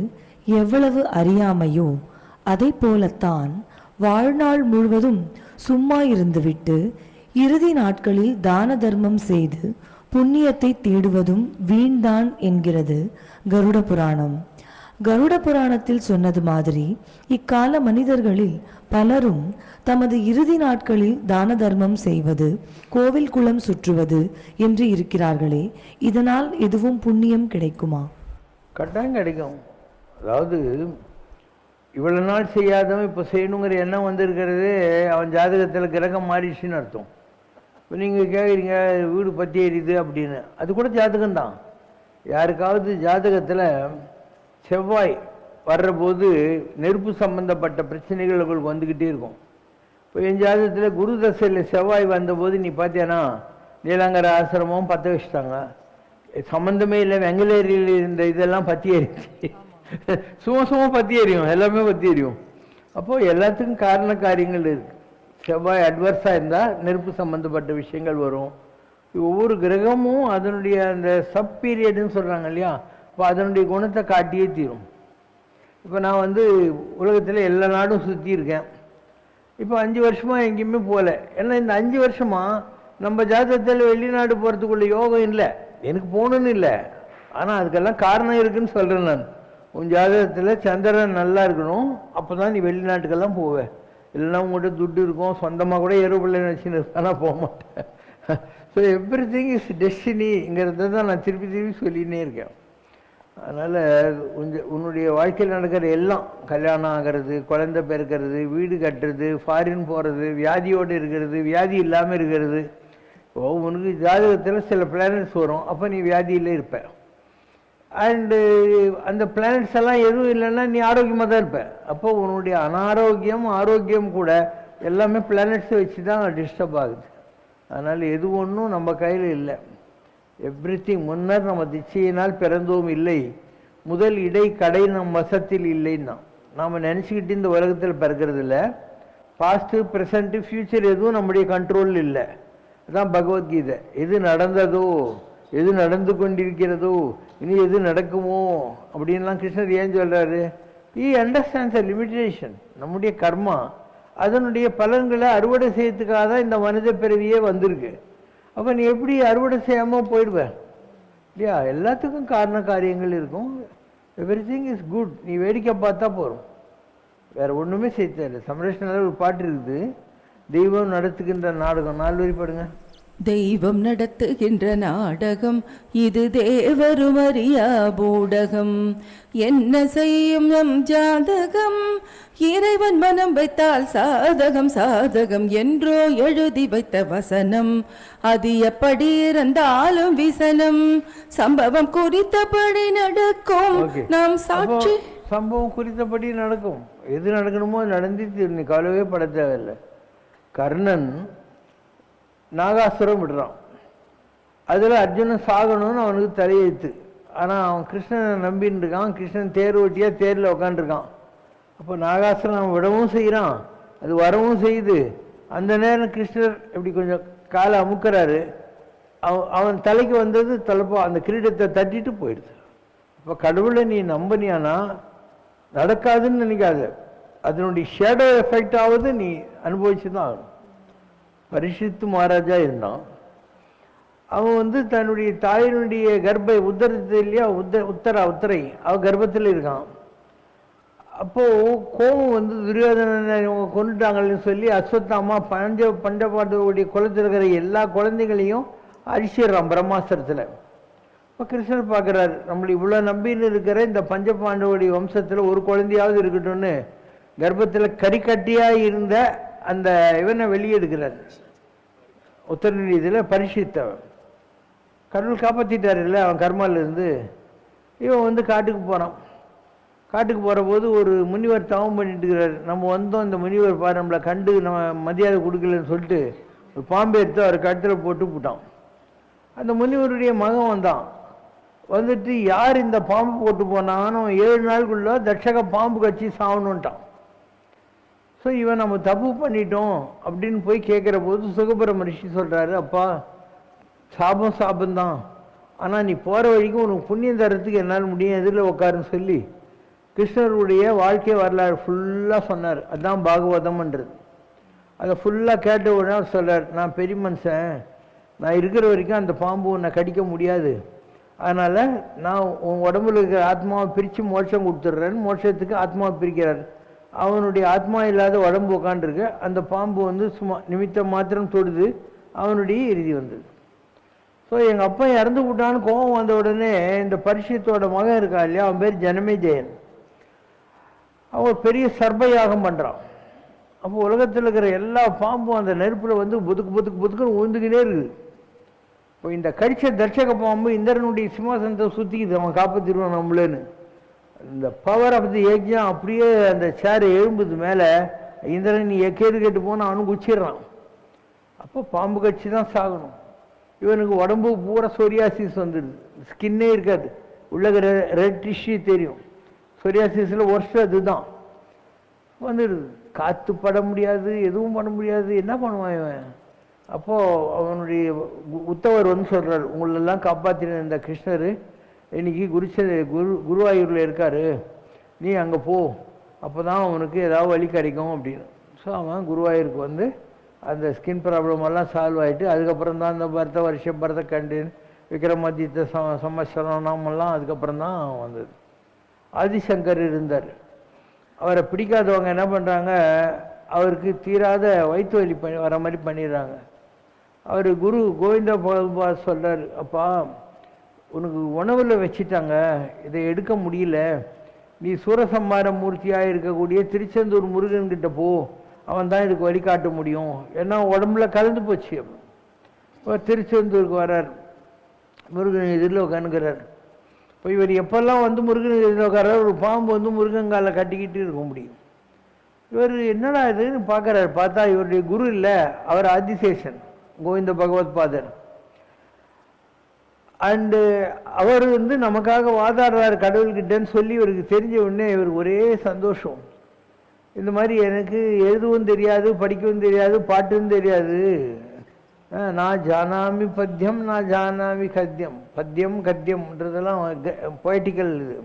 எவ்வளவு அறியாமையோ, அதை போலத்தான் வாழ்நாள் முழுவதும் சும்மா இருந்துவிட்டு இறுதி நாட்களில் தான தர்மம் செய்து புண்ணியத்தை தேடுவதும் வீண்தான் என்கிறது கருட புராணம். கருட புராணத்தில் சொன்னது மாதிரி இக்கால மனிதர்களில் பலரும் தமது இறுதி நாட்களில் தான தர்மம் செய்வது, கோவில் குளம் சுற்றுவது என்று இருக்கிறார்களே, இதனால் எதுவும் புண்ணியம் கிடைக்குமா? கட்டாயம் கிடைக்கும். அதாவது இவ்வளோ நாள் செய்யாதவன் இப்போ செய்யணுங்கிற எண்ணம் வந்திருக்கிறது அவன் ஜாதகத்தில் கிரகம் மாறிடுச்சுன்னு அர்த்தம். இப்போ நீங்கள் கேட்குறீங்க வீடு பற்றி எரியுது அப்படின்னு, அது கூட ஜாதகம்தான். யாருக்காவது ஜாதகத்தில் செவ்வாய் வர்ற போது நெருப்பு சம்பந்தப்பட்ட பிரச்சனைகள் உங்களுக்கு வந்துக்கிட்டே இருக்கும். இப்போ என் ஜாதகத்தில் குரு தசையில் செவ்வாய் வந்தபோது நீ பார்த்தேன்னா நீலாங்கர ஆசிரமம் பற்ற வச்சுட்டாங்க. சம்மந்தமே இல்லை, வெங்கலேரியில் இருந்த இதெல்லாம் பற்றி எரிச்சு சும்மா பற்றி எரியும், எல்லாமே பற்றி எரியும். அப்போது எல்லாத்துக்கும் காரண காரியங்கள் இருக்குது. செவ்வாய் அட்வர்ஸாக இருந்தால் நெருப்பு சம்மந்தப்பட்ட விஷயங்கள் வரும். ஒவ்வொரு கிரகமும் அதனுடைய அந்த சப் பீரியடுன்னு சொல்கிறாங்க இல்லையா, இப்போ அதனுடைய குணத்தை காட்டியே தீரும். இப்போ நான் உலகத்தில் எல்லா நாடும் சுற்றி இருக்கேன். இப்போ 5 வருஷமாக எங்கேயுமே போகல. ஏன்னா இந்த 5 வருஷமாக நம்ம ஜாதகத்தில் வெளிநாடு போகிறதுக்குள்ள யோகம் இல்லை, எனக்கு போகணுன்னு இல்லை. ஆனால் அதுக்கெல்லாம் காரணம் இருக்குதுன்னு சொல்கிறேன் நான். உன் ஜாதகத்தில் சந்திரன் நல்லா இருக்கணும், அப்போ தான் நீ வெளிநாட்டுக்கெல்லாம் போவேன். இல்லைன்னா உங்கள்கிட்ட துட்டு இருக்கும், சொந்தமாக கூட ஏரோப்ளேன் வச்சுன்னு ஆனால் போக மாட்டேன். ஸோ எவ்ரி திங் இஸ் டெஸ்டினிங்கிறத தான் நான் திருப்பி சொல்லினே இருக்கேன். அதனால் உன்னுடைய வாழ்க்கையில் நடக்கிற எல்லாம், கல்யாணம் ஆகிறது, குழந்தை பிறக்கிறது, வீடு கட்டுறது, ஃபாரின் போகிறது, வியாதியோடு இருக்கிறது, வியாதி இல்லாமல் இருக்கிறது. உனக்கு ஜாதகத்தில் சில பிளானட்ஸ் வரும், அப்போ நீ வியாதியில் இருப்ப. அண்டு அந்த பிளானட்ஸ் எல்லாம் எதுவும் இல்லைன்னா நீ ஆரோக்கியமாக தான் இருப்ப. அப்போ உன்னுடைய அனாரோக்கியம் ஆரோக்கியம் கூட எல்லாமே பிளானட்ஸை வச்சு தான் டிஸ்டர்ப் ஆகுது. அதனால் எது ஒன்றும் நம்ம கையில் இல்லை. எவ்ரிதிங் முன்னர் நம்ம திச்சையினால் பிறந்தோம் இல்லை, முதல் இடை கடை நம் வசத்தில் இல்லைன்னா நாம் நினச்சிக்கிட்டு இந்த உலகத்தில் பிறக்கிறது இல்லை. பாஸ்ட்டு ப்ரெசண்ட்டு ஃப்யூச்சர் எதுவும் நம்முடைய கண்ட்ரோல் இல்லை. அதுதான் பகவத்கீதை. எது நடந்ததோ, எது நடந்து கொண்டிருக்கிறதோ, இனி எது நடக்குமோ அப்படின்லாம் கிருஷ்ணர் ஏன் சொல்கிறாரு? ஈ அண்டர்ஸ்டாண்ட்ஸ் அ லிமிட்டேஷன். நம்முடைய கர்மா அதனுடைய பலன்களை அறுவடை செய்யறதுக்காக தான் இந்த மனித பிறவியே வந்திருக்கு. அப்போ நீ எப்படி அறுவடை செய்யாமல் போயிடுவேன் இல்லையா? எல்லாத்துக்கும் காரண காரியங்கள் இருக்கும். Every thing is good. நீ வேடிக்கை பார்த்தா போகிறோம், வேறு ஒன்றுமே செய்ய தேவை. சமரேஷனில் ஒரு பாட்டு இருக்குது, தெய்வம் நடத்துகின்ற நாடகம். 4 வரி பாடுங்க. தெய்வம் நடத்துகின்ற நாடகம் இது, தேவருமறியா பூடகம். என்ன செய்யும் நம் ஜாதகம், இறைவன் மனம் வைத்தால் சாதகம் சாதகம் என்றோ எழுதி வைத்த வசனம். அது எப்படி இருந்தாலும் விசனம், சம்பவம் குறித்தபடி நடக்கும். நாம் சாட்சி. சம்பவம் குறித்தபடி நடக்கும். எது நடக்கணுமோ நடந்துட்டு நீ கவலையே பட தேவையில்லை. கர்ணன் நாகாசுரம் விடுறான். அதில் அர்ஜுனன் சாகணும்னு அவனுக்கு தலையெழுத்து. ஆனால் அவன் கிருஷ்ணனை நம்பின்னு இருக்கான். கிருஷ்ணன் தேர் ஓட்டியாக தேரில் உக்காண்டிருக்கான். அப்போ நாகாசுரம் அவன் விடவும் செய்கிறான், அது வரவும் செய்யுது. அந்த நேரம் கிருஷ்ணர் இப்படி கொஞ்சம் காலை அமுக்கிறாரு. அவன் தலைக்கு வந்தது தலைப்பா அந்த கிரீடத்தை தட்டிட்டு போயிடுது. இப்போ கடவுளை நீ நம்பினியானா நடக்காதுன்னு நினைக்காத, அதனுடைய ஷேடோ எஃபெக்ட் ஆகுது, நீ அனுபவிச்சு தான் ஆகணும். பரிசுத்து மகாராஜா இருந்தான். அவன் தன்னுடைய தாயினுடைய கர்ப்பை உத்தரத்து இல்லையா, உத்தரை அவன் கர்ப்பத்தில் இருக்கான். அப்போது கோபம் துரியோதனனை இவங்க கொண்டுட்டாங்கன்னு சொல்லி அஸ்வத்தாமா பஞ்சபாண்டவருடைய குலத்தில் இருக்கிற எல்லா குழந்தைகளையும் அழிச்சிடுறான் பிரம்மாஸ்திரத்தில். இப்போ கிருஷ்ணர் பார்க்குறாரு, நம்மளை இவ்வளோ நம்பின்னு இருக்கிற இந்த பஞ்சபாண்டவருடைய வம்சத்தில் ஒரு குழந்தையாவது இருக்கட்டும்னு கர்ப்பத்தில் கரிக்கட்டியாக இருந்த அந்த இவனை வெளியெடுக்கிறார். உத்தரநிதி இதில் பரிசுத்தவன் கடவுள் காப்பாற்றிட்டார் இல்லை அவன் கர்மாவிலேருந்து. இவன் காட்டுக்கு போகிறான். காட்டுக்கு போகிற போது ஒரு முனிவர் தவம் பண்ணிட்டு இருக்கிறார். நம்ம வந்தோம், இந்த முனிவர் பாரு நம்மளை கண்டு நம்ம மரியாதை கொடுக்கலன்னு சொல்லிட்டு ஒரு பாம்பை எடுத்து அவர் கழுத்தில் போட்டு போட்டான். அந்த முனிவருடைய மகன் வந்தான். யார் இந்த பாம்பு போட்டு போனான்னு 7 நாளுக்குள்ள தட்சக பாம்பு கட்சி சாகணுன்ட்டான். ஸோ இவன் நம்ம தப்பு பண்ணிட்டோம் அப்படின்னு போய் கேட்குற போது சுகபர மரிஷி சொல்கிறாரு, அப்பா சாபம்தான், ஆனால் நீ போகிற வழிக்கும் உனக்கு புண்ணியம் தரத்துக்கு என்னால் முடியும், எதிரில் உட்காருன்னு சொல்லி கிருஷ்ணருடைய வாழ்க்கை வரலாறு ஃபுல்லாக சொன்னார். அதுதான் பாகவதம்ன்றது. அதை ஃபுல்லாக கேட்ட உடனே சொல்கிறார், நான் பெரிய மனுஷன், நான் இருக்கிற வரைக்கும் அந்த பாம்பு உன்னை கடிக்க முடியாது, அதனால் நான் உன் உடம்புல இருக்கிற ஆத்மாவை பிரித்து மோட்சம் கொடுத்துட்றேன்னு மோட்சத்துக்கு ஆத்மாவை பிரிக்கிறார். அவனுடைய ஆத்மா இல்லாத உடம்பு உட்காண்டிருக்கு. அந்த பாம்பு சும்மா நிமித்தம் மாத்திரம் தொடுது. அவனுடைய இறுதி வந்தது. ஸோ எங்கள் அப்பா இறந்து விட்டான்னு கோபம் வந்த உடனே இந்த பரிசுத்தோட மகன் இருக்கா இல்லையா, அவன் பேர் ஜனமேஜயன். அவன் பெரிய சர்ப யாகம் பண்ணுறான். அப்போ உலகத்தில் இருக்கிற எல்லா பாம்பும் அந்த நெருப்பில் புதுக்குன்னு உழுந்துக்கிட்டே இருக்குது. இப்போ இந்த கடிச்ச தட்சக பாம்பு இந்திரனுடைய சிம்மாசனத்தை சுற்றிக்குது, அவன் காப்பாற்றிடுவான் நம்மளேன்னு. இந்த பவர் ஆஃப் தி யஜ்ஞம் அப்படியே அந்த சேர் எழும்புது மேலே. இந்திரன் நீ கேடு கேட்டு போனால் அவனுக்கு உச்சிடுறான். அப்போ பாம்பு கட்சி தான் சாகணும். இவனுக்கு உடம்பு பூரா சொரியாசிஸ் வந்துடுது, ஸ்கின்னே இருக்காது, உள்ள ரெட் டிஷ்யூ தெரியும். சொரியாசிஸில் ஒர்ஸ்ட் அதுதான் வந்துடுது. காற்று பட முடியாது, எதுவும் பண்ண முடியாது, என்ன பண்ணுவான் இவன்? அப்போது அவனுடைய உத்தவர் சொல்கிறார், உங்களெல்லாம் காப்பாற்றின இந்த கிருஷ்ணர் இன்னைக்கு குருவாயூரில் இருக்கார், நீ அங்கே போ, அப்போ தான் அவனுக்கு ஏதாவது வழி கிடைக்கும் அப்படின்னு. ஸோ அவன் குருவாயூருக்கு அந்த ஸ்கின் ப்ராப்ளம் எல்லாம் சால்வ் ஆகிட்டு அதுக்கப்புறம் தான் அந்த பரத வருஷம் பரத கண்டின் விக்ரமாதித்த சம்வத்சரம்லாம் அதுக்கப்புறம் தான் வந்தது. ஆதிசங்கர் இருந்தார். அவரை பிடிக்காதவங்க என்ன பண்ணுறாங்க, அவருக்கு தீராத வயிற்று வலி வர மாதிரி பண்ணிடுறாங்க. அவர் குரு கோவிந்த பகவத் சொல்கிறார், அப்பா உனக்கு உணவில் வச்சுட்டாங்க, இதை எடுக்க முடியல, நீ சூரசம்மார மூர்த்தியாக இருக்கக்கூடிய திருச்செந்தூர் முருகன்கிட்ட போ, அவன் தான் இதுக்கு வழிகாட்ட முடியும், ஏன்னா உடம்புல கலந்து போச்சு. இப்போ திருச்செந்தூருக்கு வர்றார், முருகன் எதிரில் உட்காந்துக்கிறார். இப்போ இவர் எப்பெல்லாம் முருகன் எதிரில் உட்காரார், ஒரு பாம்பு முருகங்கால கட்டிக்கிட்டு இருக்க முடியும். இவர் என்னடா இதுன்னு பார்க்குறாரு. பார்த்தா இவருடைய குரு இல்லை, அவர் ஆதிசேஷன் கோவிந்த பகவத் பாதர். அண்டு அவர் நமக்காக வாதாடுறார் கடவுள்கிட்டன்னு சொல்லி இவருக்கு தெரிஞ்ச உடனே இவர் ஒரே சந்தோஷம். இந்த மாதிரி எனக்கு எழுதவும் தெரியாது, படிக்கவும் தெரியாது, பாட்டும் தெரியாது, நான் ஜானாமி பத்தியம் நான் ஜானாமி கத்தியம், பத்தியம் கத்தியம்ன்றதெல்லாம் பொய்டிக்கல் இது.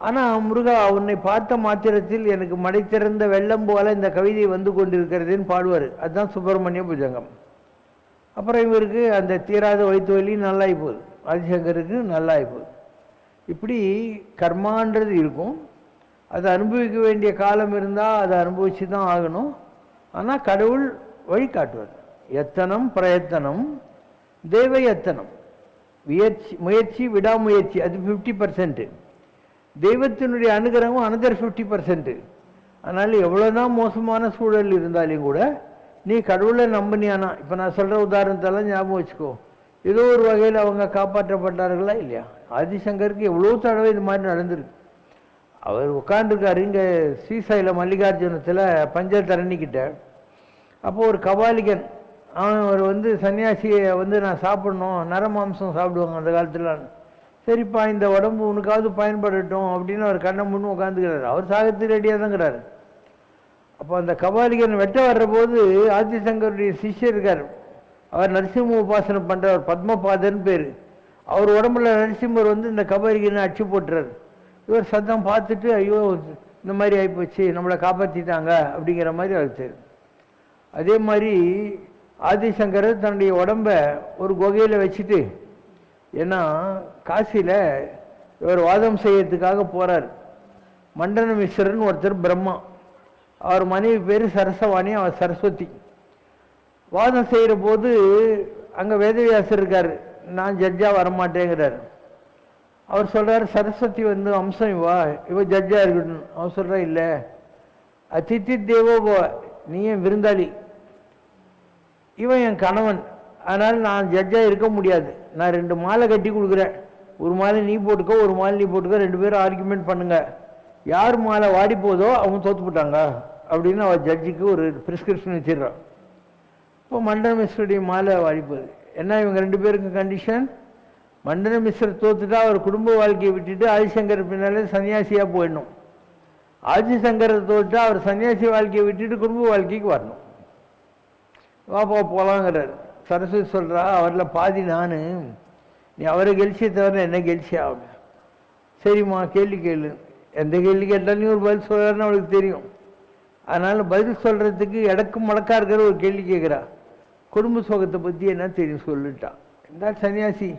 ஆனால் முருகா உன்னை பார்த்த மாத்திரத்தில் எனக்கு மடை திறந்த வெள்ளம் போல இந்த கவிதை கொண்டிருக்கிறதுன்னு பாடுவார். அதுதான் சுப்பிரமணிய புஜங்கம். அப்புறம் இவருக்கு அந்த தீராத வயிற்று வலி நல்லாகி போகுது, ஆதிசங்கருக்கு நல்லாகி போகுது. இப்படி கர்மான்றது இருக்கும், அதை அனுபவிக்க வேண்டிய காலம் இருந்தால் அதை அனுபவிச்சு தான் ஆகணும். ஆனால் கடவுள் வழி காட்டுவார். எத்தனம் பிரயத்தனம் தெய்வ எத்தனம், முயற்சி விடாமுயற்சி, அது 50%. தெய்வத்தினுடைய அனுகிரகம் அனதர் 50%. அதனால் எவ்வளோதான் மோசமான சூழல் இருந்தாலும் கூட நீ கடவுளை நம்பினியானா, இப்போ நான் சொல்கிற உதாரணத்தெல்லாம் ஞாபகம் வச்சுக்கோ, ஏதோ ஒரு வகையில் அவங்க காப்பாற்றப்பட்டார்களா இல்லையா? ஆதிசங்கருக்கு எவ்வளோ தடவை இது மாதிரி நடந்திருக்கு. அவர் உட்காந்துருக்காரு இங்கே ஸ்ரீசைல மல்லிகார்ஜுனத்தில் பஞ்சதரணிக்கிட்ட. அப்போ ஒரு கபாலிகன் அவர் சன்னியாசியை நான் சாப்பிடணும், நரமாம்சம் சாப்பிடுவாங்க அந்த காலத்தில். சரிப்பா, இந்த உடம்பு உனக்காவது பயன்படட்டும் அப்படின்னு அவர் கண்ணை முன்னு உட்காந்துக்கிறாரு. அவர் சாகத்துக்கு ரெடியாக தான்ங்கிறாரு. அப்போ அந்த கபாலிகன் வெட்ட வர்ற போது ஆதிசங்கருடைய சிஷ்யர் இருக்கார், அவர் நரசிம்ம உபாசனை பண்ணுறவர், பத்மபாதன் பேர். அவர் உடம்புல நரசிம்மர் இந்த கபாலிகனை அடிச்சு போட்டுறாரு. இவர் சத்தம் பார்த்துட்டு, ஐயோ இந்த மாதிரி ஆகிப்போச்சு, நம்மளை காப்பாற்றிட்டாங்க அப்படிங்கிற மாதிரி அவர் தெரியும். அதே மாதிரி ஆதிசங்கரர் தன்னுடைய உடம்ப ஒரு குகையில் வச்சுட்டு, ஏன்னா காசியில் இவர் வாதம் செய்யறதுக்காக போகிறார். மண்டன மிஸ்ரன் ஒருத்தர் பிரம்மா, அவர் மனைவி பேர் சரசவாணி, அவர் சரஸ்வதி. வாதம் செய்கிற போது அங்கே வேதவியாசர் இருக்கார், நான் ஜட்ஜாக வரமாட்டேங்கிறார். அவர் சொல்கிறார், சரஸ்வதி அம்சம் இவ ஜட்ஜாக இருக்கட்டும். அவர் சொல்கிறா, இல்லை அதித்தி தேவோ நீ என் விருந்தாளி, இவன் என் கணவன், அதனால் நான் ஜட்ஜாக இருக்க முடியாது. நான் 2 மாலை கட்டி கொடுக்குறேன், ஒரு மாலை நீ போட்டுக்கோ, ஒரு மாலை நீ போட்டுக்கோ, 2 பேரும் ஆர்குமெண்ட் பண்ணுங்க, யார் மாலை வாடி போதோ அவங்க தோற்று போட்டாங்க அப்படின்னு அவர் ஜட்ஜுக்கு ஒரு ப்ரிஸ்கிரிப்ஷன் வச்சிடறான். இப்போ மண்டன மிஸ்ருடைய மாலை வாடி போகுது. என்ன இவங்க 2 பேருக்கும் கண்டிஷன்? மண்டன மிஸ்ரர் தோத்துட்டா அவர் குடும்ப வாழ்க்கையை விட்டுட்டு ஆதிசங்கர் பின்னாலே சன்னியாசியாக போயிடணும். ஆதிசங்கரை தோத்துட்டா அவர் சன்னியாசி வாழ்க்கையை விட்டுட்டு குடும்ப வாழ்க்கைக்கு வரணும். வாப்பா போகலாங்கிறார். சரஸ்வதி சொல்கிறா, அவரில் பாதி நான், நீ அவரை கெலிச்சியை தவிர என்ன கெலிச்சி ஆகல. சரிம்மா கேள்வி கேளு, எந்த கேள்வி கேட்டாலும் ஒரு பதில் சொல்கிறாருன்னு அவளுக்கு தெரியும். அதனால் பதில் சொல்கிறதுக்கு இடக்கு முழக்கா இருக்கிற ஒரு கேள்வி கேட்குறா. குடும்ப சுகத்தை பற்றி என்ன தெரியும் சொல்லிட்டான். இந்த சன்னியாசி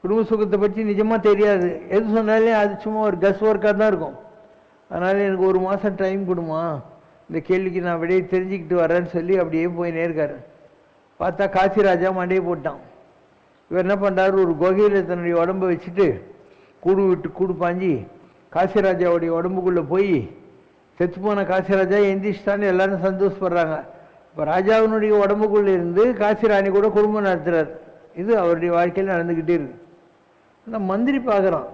குடும்ப சுகத்தை பற்றி நிஜமாக தெரியாது, எது சொன்னாலே அது சும்மா ஒரு கஸ் ஒர்க்காக தான் இருக்கும். அதனால் எனக்கு 1 மாதம் டைம் கொடுமா, இந்த கேள்விக்கு நான் விடையை தெரிஞ்சுக்கிட்டு வரேன்னு சொல்லி அப்படியே போய் நேர்காரு. பார்த்தா காசி ராஜா மண்டையை போட்டான். இவர் என்ன பண்ணுறாரு, ஒரு குகையில் தன்னுடைய உடம்பை வச்சுட்டு கூடு விட்டு கூடு பாஞ்சி காசிராஜாவுடைய உடம்புக்குள்ளே போய் செத்துப்போன காசிராஜா எந்திரிச்சிட்டான்னு எல்லாரும் சந்தோஷப்படுறாங்க. இப்போ ராஜாவினுடைய உடம்புக்குள்ளே இருந்து காசிராணி கூட குடும்பம் நடத்துகிறார். இது அவருடைய வாழ்க்கையில் நடந்துக்கிட்டே இருக்கு. அந்த மந்திரி பார்க்குறான்,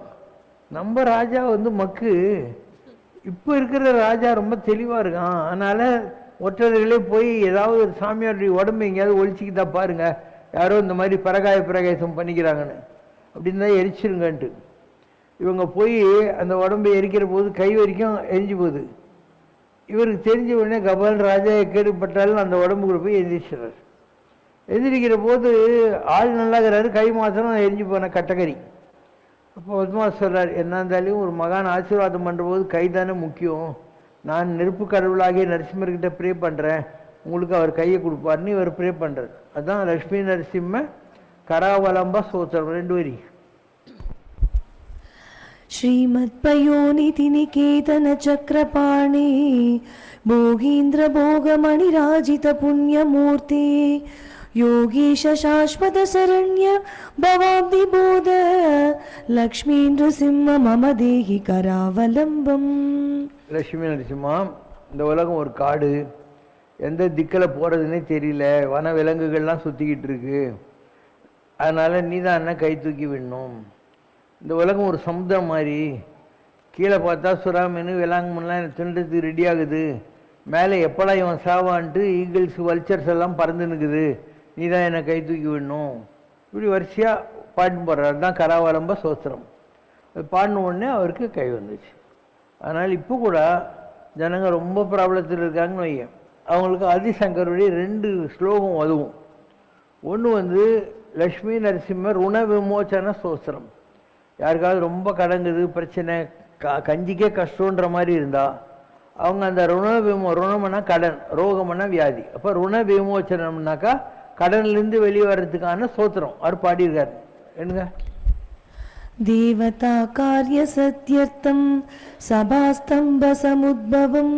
நம்ம ராஜா மக்கு இப்போ இருக்கிற ராஜா ரொம்ப தெளிவாக இருக்கான், அதனால் ஒற்றர்களே போய் ஏதாவது ஒரு சாமியாருடைய உடம்பு எங்கேயாவது ஒழிச்சிக்கிட்டா பாருங்க, யாரோ இந்த மாதிரி பிரகாசம் பண்ணிக்கிறாங்கன்னு, அப்படின்னு தான் எரிச்சிருங்கன்ட்டு. இவங்க போய் அந்த உடம்பை எரிக்கிற போது கை வரைக்கும் எரிஞ்சு போகுது. இவருக்கு தெரிஞ்ச உடனே கபால் ராஜா கேடுபட்டாலும் அந்த உடம்புக்குள்ள போய் எந்திரிச்சிடுறாரு. எந்திரிக்கிற போது ஆள் நல்லாகிறாரு, கை மாத்திரம் எரிஞ்சு போன கட்டக்கறி. அப்போ பத்மா சொல்கிறார், என்ன இருந்தாலும் ஒரு மகான் ஆசீர்வாதம் பண்ணுற போது கை தானே முக்கியம், நான் நெருப்பு கடவுளாகிய நரசிம்மர்கிட்ட ப்ரே பண்ணுறேன், உங்களுக்கு அவர் கையை கொடுப்பாருன்னு இவர் ப்ரே பண்ணுறார். அதுதான் லக்ஷ்மி நரசிம்ம கராவலம்ப சோத்திரம் 2 வரி. ஸ்ரீமத் பயோநிதி நிகேதன சக்கரபாணி போகீந்திர போகமணி ராஜித புண்ணியமூர்த்தி யோகீஷ சாஸ்வத சரண்ய பவாப்தி போத லக்ஷ்மீ நரசிம்ம மம தேகி கராவலம்பம். லட்சுமி நரசிம்மா, இந்த உலகம் ஒரு காடு, எந்த திக்கில் போகிறதுனே தெரியல, வன விலங்குகள்லாம் சுற்றிக்கிட்டு இருக்கு, அதனால் நீ தான் என்ன கை தூக்கி விடணும். இந்த உலகம் ஒரு சமுத்திரம் மாதிரி, கீழே பார்த்தா சுறா மீன் விலாங்குமெல்லாம் தின்றதுக்கு ரெடி ஆகுது, மேலே எப்படா இவன் சாவான்ட்டு ஈகிள்ஸ் வல்ச்சர்ஸ் எல்லாம் பறந்து நிற்குது, நீ தான் என்னை கை தூக்கி விடணும். இப்படி வரிசையாக பாட்டு போடுறாரு. தான் கராவலம்ப சோத்திரம். அது பாடின உடனே அவருக்கு கை வந்துச்சு. அதனால் இப்போ கூட ஜனங்க ரொம்ப ப்ராப்ளத்தில் இருக்காங்கன்னு வைய, அவங்களுக்கு ஆதிசங்கருடைய 2 ஸ்லோகம் உதவும். ஒன்று லக்ஷ்மி நரசிம்ம ருண விமோச்சன சோத்திரம். யாருக்காவது ரொம்ப கடங்குது, பிரச்சனை, கஞ்சிக்கே கஷ்டன்ற மாதிரி இருந்தால் அவங்க அந்த ருணம்னா கடன், ரோகம்னா வியாதி. அப்போ ருண விமோச்சனம்னாக்கா கடன்லேருந்து வெளியே வர்றதுக்கான சோத்திரம் அவர் பாடியிருக்காரு. என்னங்க, देवता कार्यसत्यर्थं सभास्तम्भसमुद्भवं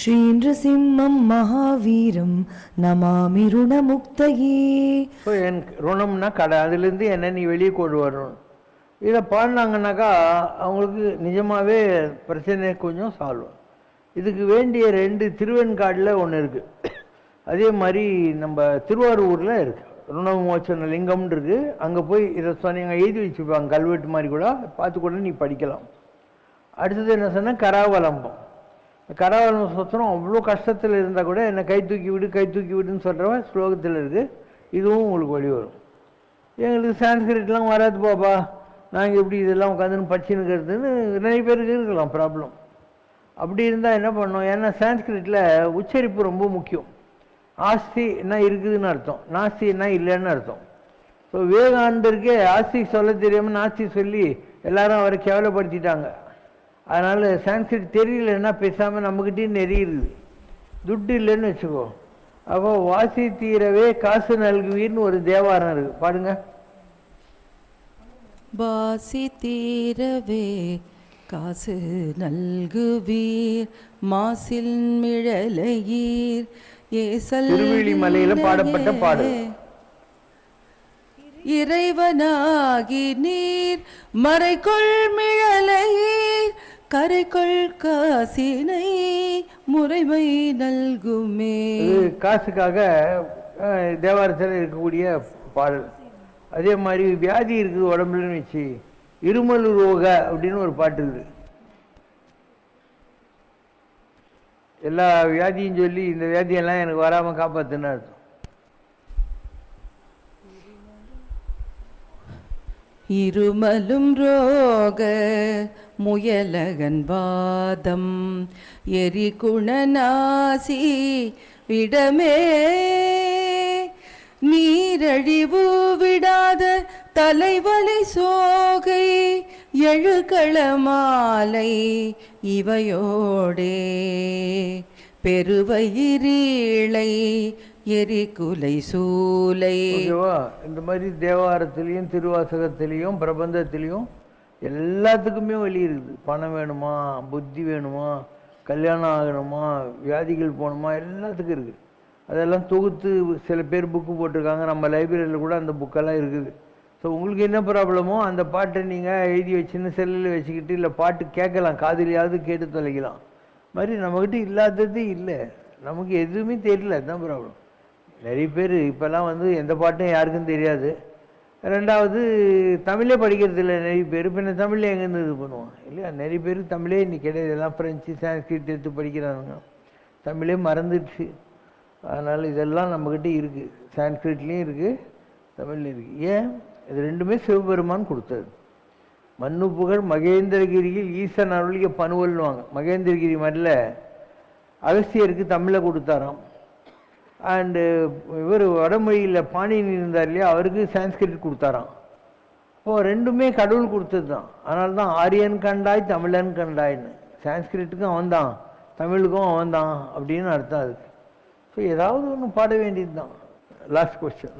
श्रीनृसिंहं महावीरं नमामि ऋणमुक्तये. ஸோ என் ருணம்னா கடை, அதுலேருந்து என்ன நீ வெளியே கொண்டு வரணும். இதை பாடினாங்கன்னாக்கா அவங்களுக்கு நிஜமாகவே பிரச்சனை கொஞ்சம் சால்வ். இதுக்கு வேண்டிய 2 திருவெண்காடில் ஒன்று இருக்குது. அதே மாதிரி நம்ம திருவாரூரில் இருக்குது ருணமோச்சன லிங்கம்னு இருக்குது. அங்கே போய் இதை சொன்னீங்க எழுதி வச்சுப்பாங்க, கல்வெட்டு மாதிரி கூட பார்த்து கூட நீ படிக்கலாம். அடுத்தது என்ன சொன்னால் கராவலம்பம். கராவலம்பம் சொத்தனம் அவ்வளோ கஷ்டத்தில் இருந்தால் கூட என்னை கை தூக்கி விடு கை தூக்கி விடுன்னு சொல்கிறவன் ஸ்லோகத்தில் இருக்குது. இதுவும் உங்களுக்கு வழி வரும். எங்களுக்கு சான்ஸ்கிரிட்லாம் வராது பாப்பா, நாங்கள் எப்படி இதெல்லாம் உட்காந்துன்னு படிச்சுன்னு இருக்கிறதுன்னு நிறைய பேருக்கு இருக்கலாம் ப்ராப்ளம். அப்படி இருந்தால் என்ன பண்ணோம், ஏன்னா சான்ஸ்கிரிட்டில் உச்சரிப்பு ரொம்ப முக்கியம். ஆஸ்தி என்ன இருக்குதுன்னு அர்த்தம், நாஸ்தி என்ன இல்லைன்னு அர்த்தம். ஸோ விவேகானந்தருக்கே ஆஸ்தி சொல்ல தெரியாமல் நாஸ்தி சொல்லி எல்லாரும் அவரை கேவலப்படுத்திட்டாங்க. அதனால் சான்ஸ்கிரிட் தெரியலன்னா பேசாமல் நம்மக்கிட்டேயும் நிறைய இருக்குது. துட்டு இல்லைன்னு வச்சுக்கோ, அப்போ வாசி தீரவே காசு நல்குவீர்னு ஒரு தேவாரம் இருக்குது, பாடுங்க. வாசி தீரவே காசு நல்குவீர் மாசில் மிழலையீர் திருவிழி மலையில பாடப்பட்ட பாடு. இறைவனாகி நீர் மறைக்குள் மிழலையீர் கரைக்குள் காசினை முறைமை நல்குமே. காசுக்காக தேவாரத்தில் இருக்கக்கூடிய பாடல். அதே மாதிரி வியாதி இருக்குது உடம்புலன்னு வச்சு இருமல் ரோக அப்படின்னு ஒரு பாட்டு இருக்குது. எல்லா வியாதியும் சொல்லி இந்த வியாதியெல்லாம் எனக்கு வராமல் காப்பாற்றுன்னு அர்த்தம். இருமலும் ரோக முயலகன் வாதம் எரிகுணநாசி விடமே நீரழிவு விடாத தலைவலி சோகை எழுகளமாலை இவையோடே பெருவயிரீளை எரிகுலை சூலை. இந்த மாதிரி தேவாரத்திலையும் திருவாசகத்திலையும் பிரபந்தத்திலையும் எல்லாத்துக்குமே வழி இருக்குது. பணம் வேணுமா, புத்தி வேணுமா, கல்யாணம் ஆகணுமா, வியாதிகள் போகணுமா, எல்லாத்துக்கும் இருக்குது. அதெல்லாம் தொகுத்து சில பேர் புக்கு போட்டிருக்காங்க. நம்ம லைப்ரரியில் கூட அந்த புக்கெல்லாம் இருக்குது. ஸோ உங்களுக்கு என்ன ப்ராப்ளமோ அந்த பாட்டை நீங்கள் எழுதி வச்சுன்னு செல்லில் வச்சுக்கிட்டு இல்லை பாட்டு கேட்கலாம், காதிலையாவது கேட்டு தொலைக்கலாம். மாதிரி நம்மக்கிட்ட இல்லாதது இல்லை, நமக்கு எதுவுமே தெரியல, அதுதான் ப்ராப்ளம். நிறைய பேர் இப்போல்லாம் எந்த பாட்டும் யாருக்கும் தெரியாது. ரெண்டாவது தமிழே படிக்கிறது இல்லை நிறைய பேர். பின்ன தமிழில் எங்கேருந்து இது பண்ணுவோம் இல்லையா? நிறைய பேர் தமிழே இன்னைக்கு கிடையாது, எல்லாம் ஃப்ரெஞ்சு சான்ஸ்கிரிட் எடுத்து படிக்கிறாங்க. தமிழே மறந்துடுச்சு. அதனால் இதெல்லாம் நம்மக்கிட்ட இருக்குது, சான்ஸ்கிரிட்லேயும் இருக்குது, தமிழ்லையும் இருக்குது. ஏன்? இது ரெண்டுமே சிவபெருமான் கொடுத்தது. மண்ணு புகழ் மகேந்திரகிரியில் ஈசன் அருளிய பனுவல்னுவாங்க. மகேந்திரகிரி மண்ணில் அகஸ்தியருக்கு தமிழை கொடுத்தாராம். அண்டு இவர் வடமொழியில் பாணினி இருந்தார் இல்லையா, அவருக்கு சான்ஸ்கிரிட் கொடுத்தாராம். இப்போது ரெண்டுமே கடவுள் கொடுத்தது தான். அதனால தான் ஆரியன் கண்டாய் தமிழன் கண்டாய்ன்னு. சான்ஸ்கிரிட்டுக்கும் அவன் தான், தமிழுக்கும் அவன் தான் அப்படின்னு அர்த்தம் அதுக்கு. ஸோ ஏதாவது ஒன்று பாட வேண்டியது தான். Last question.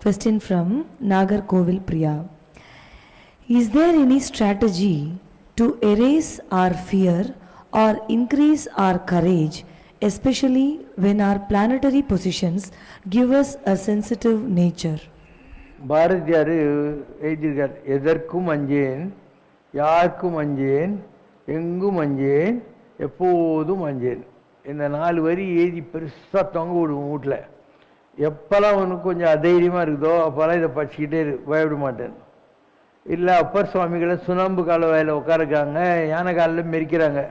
Question from Nagarkovil Priya. Is there any strategy to erase our fear or increase our courage, especially when our planetary positions give us a sensitive nature? Bharathiyar எழுதியிருக்கார், எதற்கும் அஞ்சேன், யாருக்கும் அஞ்சேன், எங்கும் அஞ்சேன், எப்போதும் அஞ்சேன். இந்த 4 வரி எழுதி பெருசாக தொங்க விடுவோம் வீட்டில். எப்போல்லாம் ஒன்று கொஞ்சம் அதைரியமாக இருக்குதோ அப்போல்லாம் இதை படிச்சுக்கிட்டே பயப்பட மாட்டேன். இல்லை அப்பர் சுவாமிகளை சுண்ணாம்பு கால வயலில் உட்காருக்காங்க, யானை காலில் மெரிக்கிறாங்க.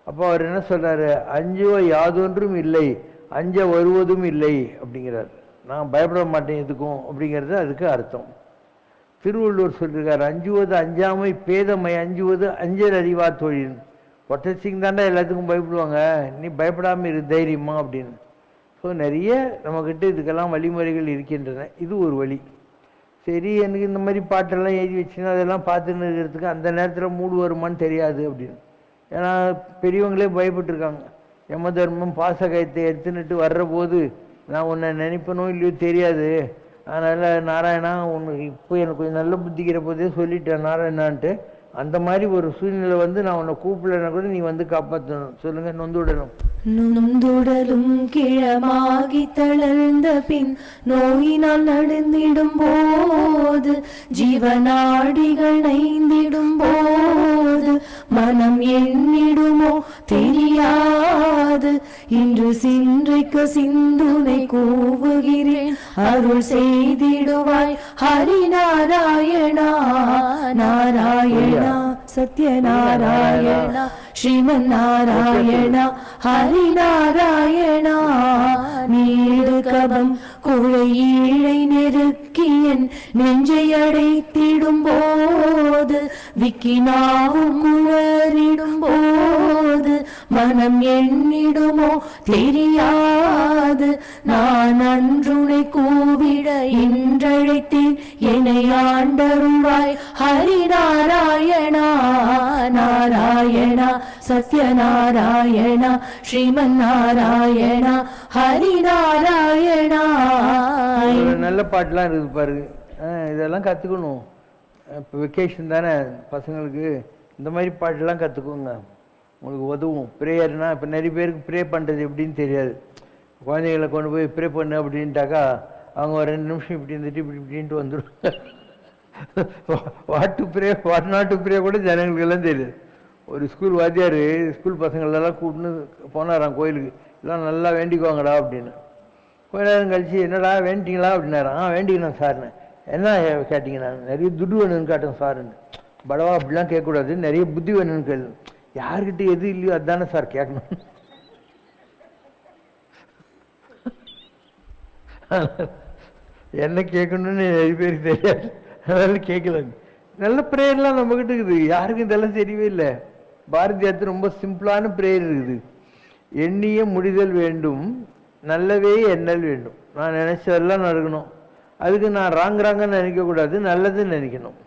அப்போ அவர் என்ன சொல்கிறாரு, அஞ்சுவ யாதொன்றும் இல்லை, அஞ்ச வருவதும் இல்லை அப்படிங்கிறார். நான் பயப்பட மாட்டேன் எதுக்கும் அப்படிங்கிறது அதுக்கு அர்த்தம். திருவள்ளுவர் சொல்லியிருக்காரு, அஞ்சுவது அஞ்சாமை பேதமை, அஞ்சுவது அஞ்சல் அறிவா தொழில். ஒட்டசிங் தாண்டா எல்லாத்துக்கும் பயப்படுவாங்க, நீ பயப்படாமல் இரு தைரியமா அப்படின்னு. ஸோ நிறைய நம்மக்கிட்ட இதுக்கெல்லாம் வழிமுறைகள் இருக்கின்றன. இது ஒரு வழி. சரி, எனக்கு இந்த மாதிரி பாட்டெல்லாம் எழுதி வச்சுன்னா அதெல்லாம் பார்த்துன்னு இருக்கிறதுக்கு அந்த நேரத்தில் மூடு வருமானு தெரியாது அப்படின்னு. ஏன்னா பெரியவங்களே பயப்பட்டுருக்காங்க. யம தர்மம் பாசகத்தை எடுத்துன்னுட்டு வர்ற போது நான் உன்னை நினைப்பனோ இல்லையோ தெரியாது, அதனால் நாராயணா உனக்கு இப்போ எனக்கு கொஞ்சம் நல்ல புத்திக்கிற போதே சொல்லிட்டேன் நாராயணான்ட்டு. அந்த மாதிரி ஒரு சூழ்நிலை வந்து நான் உன்னை கூப்பிடலன்னா கூட நீ வந்து காப்பாற்றணும். சொல்லுங்க. நொந்து விடணும். நொந்துடலும் கிழமாகி தளர்ந்த பின் நோயினால் நடந்திடும் போது ஜீவநாடிகள் நைந்திடும் போது மனம் எண்ணிடுமோ தெரியாது. இன்று சின்றைக்கு சிந்துனை கூவுகிறேன் அருள் செய்திடுவாய் ஹரிநாராயணா. நாராயணா சத்யநாராயணா ஸ்ரீமன் நாராயணா ஹரிநாராயணா. நீடு கபம் குழையீழை நெருக்கியன் நெஞ்சை அடைத்திடும் போது விக்கினாவும் குளறிடும் போது மனம் எண்ணிடுமோ தெரியாது. நான் அன்றுனை கூவிட இன்றழைத்தேன் என்னை ஆண்டருள்வாய் ஹரிநாராயணா. நாராயணா சத்யநாராயணா ஸ்ரீமன் நாராயணா ஹரிநாராயணா. நல்ல பாட்டுலாம் இருக்குது பாருங்க. இதெல்லாம் கற்றுக்கணும். இப்போ வெக்கேஷன் தானே பசங்களுக்கு, இந்த மாதிரி பாட்டெல்லாம் கற்றுக்கோங்க, உங்களுக்கு உதவும். ப்ரேயர்னால் இப்போ நிறைய பேருக்கு ப்ரே பண்ணுறது எப்படின்னு தெரியாது. குழந்தைகளை கொண்டு போய் ப்ரே பண்ணு அப்படின்ட்டாக்கா அவங்க ஒரு 2 நிமிஷம் இப்படி இருந்துட்டு இப்படின்ட்டு வந்துடும். What to pray what not to pray கூட ஜனங்களுக்கெல்லாம் தெரியாது. ஒரு ஸ்கூல் வாத்தியார் ஸ்கூல் பசங்களெல்லாம் கூப்பிட்டு போனாராம் கோயிலுக்கு, எல்லாம் நல்லா வேண்டிக்குவாங்கடா அப்படின்னு. கொஞ்ச நேரம் கழிச்சு என்னடா வேண்டிங்களா அப்படின்னாரான். வேண்டிக்கணும் சார்னு. என்ன கேட்டிங்க? நான் நிறைய துட்டு வேணும்னு கேட்டேன் சார்ன்னு. படவா அப்படிலாம் கேட்கக்கூடாது, நிறைய புத்தி வேணும்னு கேளு. யார்கிட்ட எது இல்லையோ அதுதானே சார் கேட்கணும். என்ன கேட்கணும்னு நிறைய பேருக்கு தெரியாது, அதனால கேட்கலாங்க. நல்ல ப்ரேயர்லாம் நம்மகிட்ட இருக்குது, யாருக்கும் இதெல்லாம் தெரியவே இல்லை. பாரதியார் ரொம்ப சிம்பிளான ப்ரேயர் இருக்குது. எண்ணிய முடிதல் வேண்டும், நல்லவே எண்ணல் வேண்டும். நான் நினைச்சதெல்லாம் நடக்கணும், அதுக்கு நான் ராங்கன்னு நினைக்கக்கூடாது, நல்லதுன்னு நினைக்கணும்.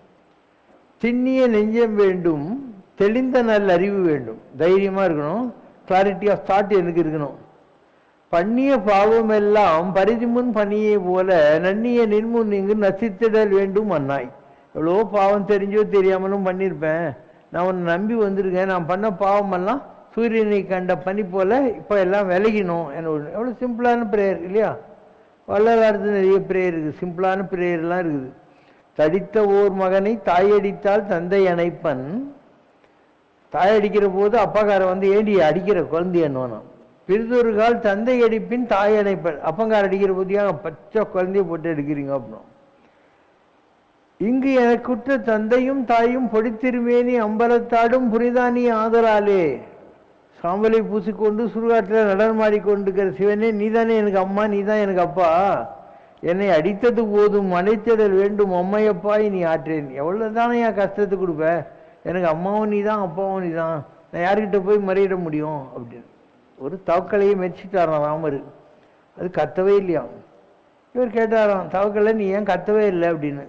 திண்ணிய நெஞ்சம் வேண்டும், தெளிந்த நல்ல அறிவு வேண்டும். தைரியமாக இருக்கணும், கிளாரிட்டி ஆஃப் தாட் எனக்கு இருக்கணும். பண்ணிய பாவம் எல்லாம் பரிதி முன் பணியை போல நன்னிய நின்முன் இங்கு நசித்திடல் வேண்டும் அண்ணாய். எவ்வளோ பாவம் தெரிஞ்சோ தெரியாமலும் பண்ணியிருப்பேன், நான் உன்னை நம்பி வந்திருக்கேன், நான் பண்ண பாவமெல்லாம் சூரியனை கண்ட பனி போல இப்போ எல்லாம் விலகினோம். எவ்வளோ சிம்பிளான ப்ரேயர் இல்லையா? வள்ளலாருக்கு நிறைய ப்ரேயர் இருக்குது, சிம்பிளான ப்ரேயர்லாம் இருக்குது. தடித்த ஓர் மகனை தாயடித்தால் தந்தை அணைப்பன். தாயடிக்கிற போது அப்பாக்கார வந்து ஏண்டி அடிக்கிற குழந்தை என்னோனா. பிறிதொரு கால் தந்தை அடிப்பின் தாய் அணைப்பன். அப்பங்கார அடிக்கிற போதியாக பச்சை குழந்தைய போட்டு எடுக்கிறீங்க அப்படின்னா. இங்கு எனக்குற்ற தந்தையும் தாயும் பொடித்திருமேனி அம்பலத்தாடும் புனிதானி ஆதலாலே. சாம்பலை பூசிக்கொண்டு சுடுகாட்டில் நடனமாடிக்கொண்டிருக்கிற சிவனே, நீதானே எனக்கு அம்மா, நீதான் எனக்கு அப்பா. என்னை அடித்தது போதும் அணைத்திடல் வேண்டும் அம்மையப்பாய் நீ ஆற்றேன். எவ்வளோதானே என் கஷ்டத்தை கொடுப்ப, எனக்கு அம்மாவும் நீ தான் அப்பாவும் நீ தான், நான் யார்கிட்ட போய் மறையிட முடியும் அப்படின்னு ஒரு தவக்கலையை மெச்சிட்டாராம் ராமர். அது கத்தவே இல்லையா. இவர் கேட்டாராம், தவக்கலை நீ ஏன் கத்தவே இல்லை அப்படின்னு.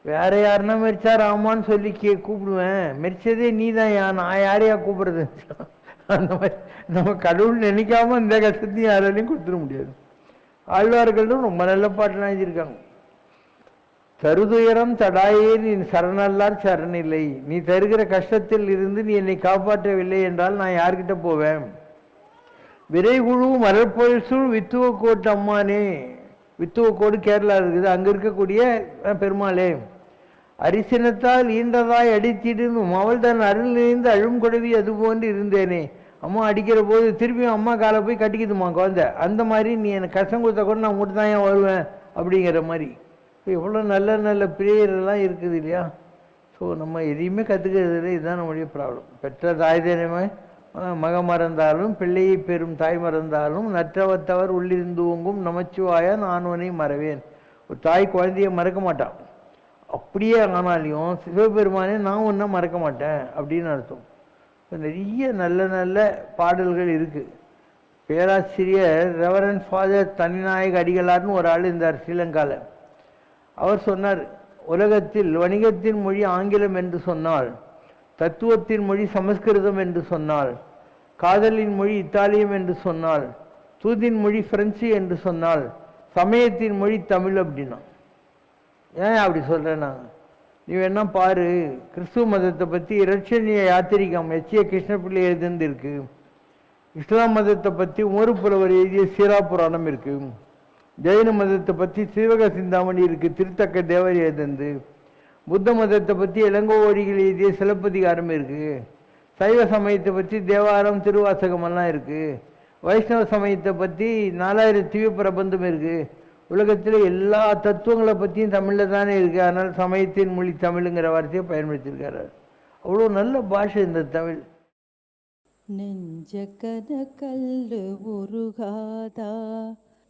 வேற யாருன்னா மெரிச்சா ராமான்னு சொல்லி கூப்பிடுவேன், மெரிச்சதே நீ தான், நான் யாரையா கூப்பிடுறது. அந்த மாதிரி நம்ம கடவுள் நினைக்காம இந்த கஷ்டத்தையும் யாராலையும் கொடுத்துட முடியாது. ஆழ்வார்களும் ரொம்ப நல்ல பாட்டுலாம் எழுதியிருக்காங்க. தருதுயரம் தடாயே நீ சரணல்லார் சரணில்லை. நீ தருகிற கஷ்டத்தில் இருந்து நீ என்னை காப்பாற்றவில்லை என்றால் நான் யார்கிட்ட போவேன். விரைகுழு மரப்பொழிசூழ் வித்துவக்கோட்டு அம்மானே. வித்துவக்கோடு கேரளா இருக்குது, அங்கே இருக்கக்கூடிய பெருமாளே. அரிசினத்தால் ஈண்டதாய் அடித்திடும் அவள் தன் அருள் நிறைந்து அழும் கொடுவி அது போன்று இருந்தேனே. அம்மா அடிக்கிற போது திரும்பியும் அம்மா காலை போய் கட்டிக்குதுமா குழந்தை. அந்த மாதிரி நீ எனக்கு கஷ்டம் கொடுத்தா கூட நான் உங்கள்கிட்ட தான் ஏன் வருவேன் அப்படிங்கிற மாதிரி. எவ்வளோ நல்ல நல்ல பிரேயரெல்லாம் இருக்குது இல்லையா? ஸோ நம்ம எதையுமே கற்றுக்கிறது இதுதான் நம்முடைய ப்ராப்ளம். பெற்ற தாய் தினமே மக மறந்தாலும் பிள்ளையை பெறும் தாய் மறந்தாலும் நற்றவத்தவர் உள்ளிருந்து ஓங்கும் நமச்சிவாய நானுவனை மறவேன். ஒரு தாய் குழந்தைய மறக்க மாட்டான், அப்படியே ஆனாலையும் சிவபெருமானே நான் ஒன்றா மறக்க மாட்டேன் அப்படின்னு அர்த்தம். நிறைய நல்ல நல்ல பாடல்கள் இருக்குது. பேராசிரியர் ரெவரண்ட் ஃபாதர் தனிநாயக அடிகளார்னு ஒரு ஆள் இருந்தார் ஸ்ரீலங்காவில். அவர் சொன்னார், உலகத்தில் வணிகத்தின் மொழி ஆங்கிலம் என்று சொன்னால், தத்துவத்தின் மொழி சமஸ்கிருதம் என்று சொன்னால், காதலின் மொழி இத்தாலியம் என்று சொன்னால், தூதின் மொழி பிரெஞ்சு என்று சொன்னால், சமயத்தின் மொழி தமிழ் அப்படின்னா. ஏன் அப்படி சொல்கிறேன்னா, நீ வேணா பாரு, கிறிஸ்துவ மதத்தை பற்றி இரட்சணிய யாத்திரிகம் எச்.ஏ. கிருஷ்ணபிள்ளை எழுதிருக்கு. இஸ்லாம் மதத்தை பற்றி உமறுப்புலவர் எழுதிய சீரா புராணம் இருக்கு. ஜெயின மதத்தை பற்றி சிவக சிந்தாமணி இருக்கு, திருத்தக்க தேவர் எழுதிருந்து. புத்த மதத்தை பற்றி இளங்கோவடிகள் எழுதிய சிலப்பதிகாரம் இருக்கு. சைவ சமயத்தை பற்றி தேவாரம் திருவாசகம் எல்லாம் இருக்கு. வைஷ்ணவ சமயத்தை பற்றி 4000 திவ்ய பிரபந்தம் இருக்கு. உலகத்தில் எல்லா தத்துவங்களை பற்றியும் தமிழில் தானே இருக்குது. அதனால் சமயத்தின் மொழி தமிழுங்கிற வார்த்தையை பயன்படுத்தியிருக்காரு. அவ்வளோ நல்ல பாஷை இந்த தமிழ். நெஞ்சக்கன கல்லு உருகாதா,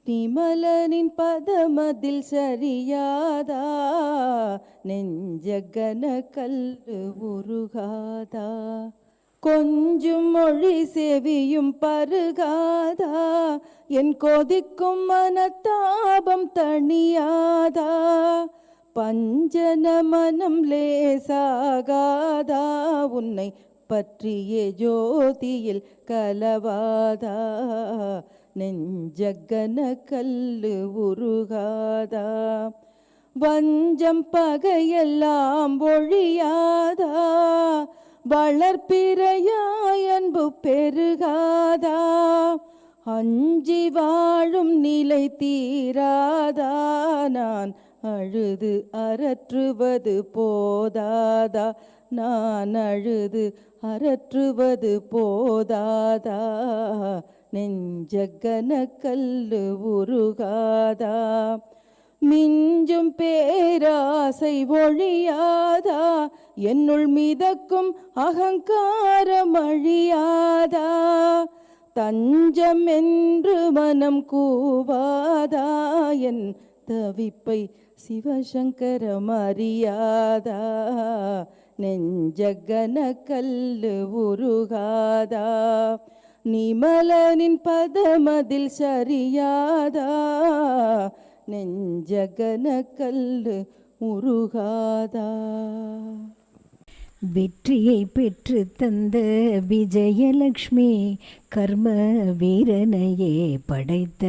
நிமலனின் பதமதில் சரியாதா. நெஞ்சக்கன கல்லு உருகாதா, கொஞ்சும் மொழி செவியும் பருகாதா. என் கொதிக்கும் மனத்தாபம் தணியாதா, பஞ்சன மனம் லேசாகாதா. உன்னை பற்றிய ஜோதியில் கலவாதா, நெஞ்சகன கல்லு உருகாதா. வஞ்சம் பகையெல்லாம் ஒழியாதா, வளர்ப்பிறையாய் அன்பு பெருகாதா. அஞ்சி வாழும் நிலை தீராதா, நான் அழுது அரற்றுவது போதாதா. நான் அழுது அரற்றுவது போதாதா, நெஞ்சகன கல்லு உருகாதா. மிஞ்சும் பேராசை ஒழியாதா, என்னுள் மிதக்கும் அகங்காரம் அழியாதா. தஞ்சம் என்று மனம் கூவாதா, என் தவிப்பை சிவசங்கரம் அறியாதா. நெஞ்சகன கல்லு உருகாதா, நிமலனின் பதமதில் சரியாதா. நெஞ்சகன கல்லு உருகாதா. வெற்றியை பெற்று தந்த விஜயலக்ஷ்மி, கர்ம வீரனையே படைத்த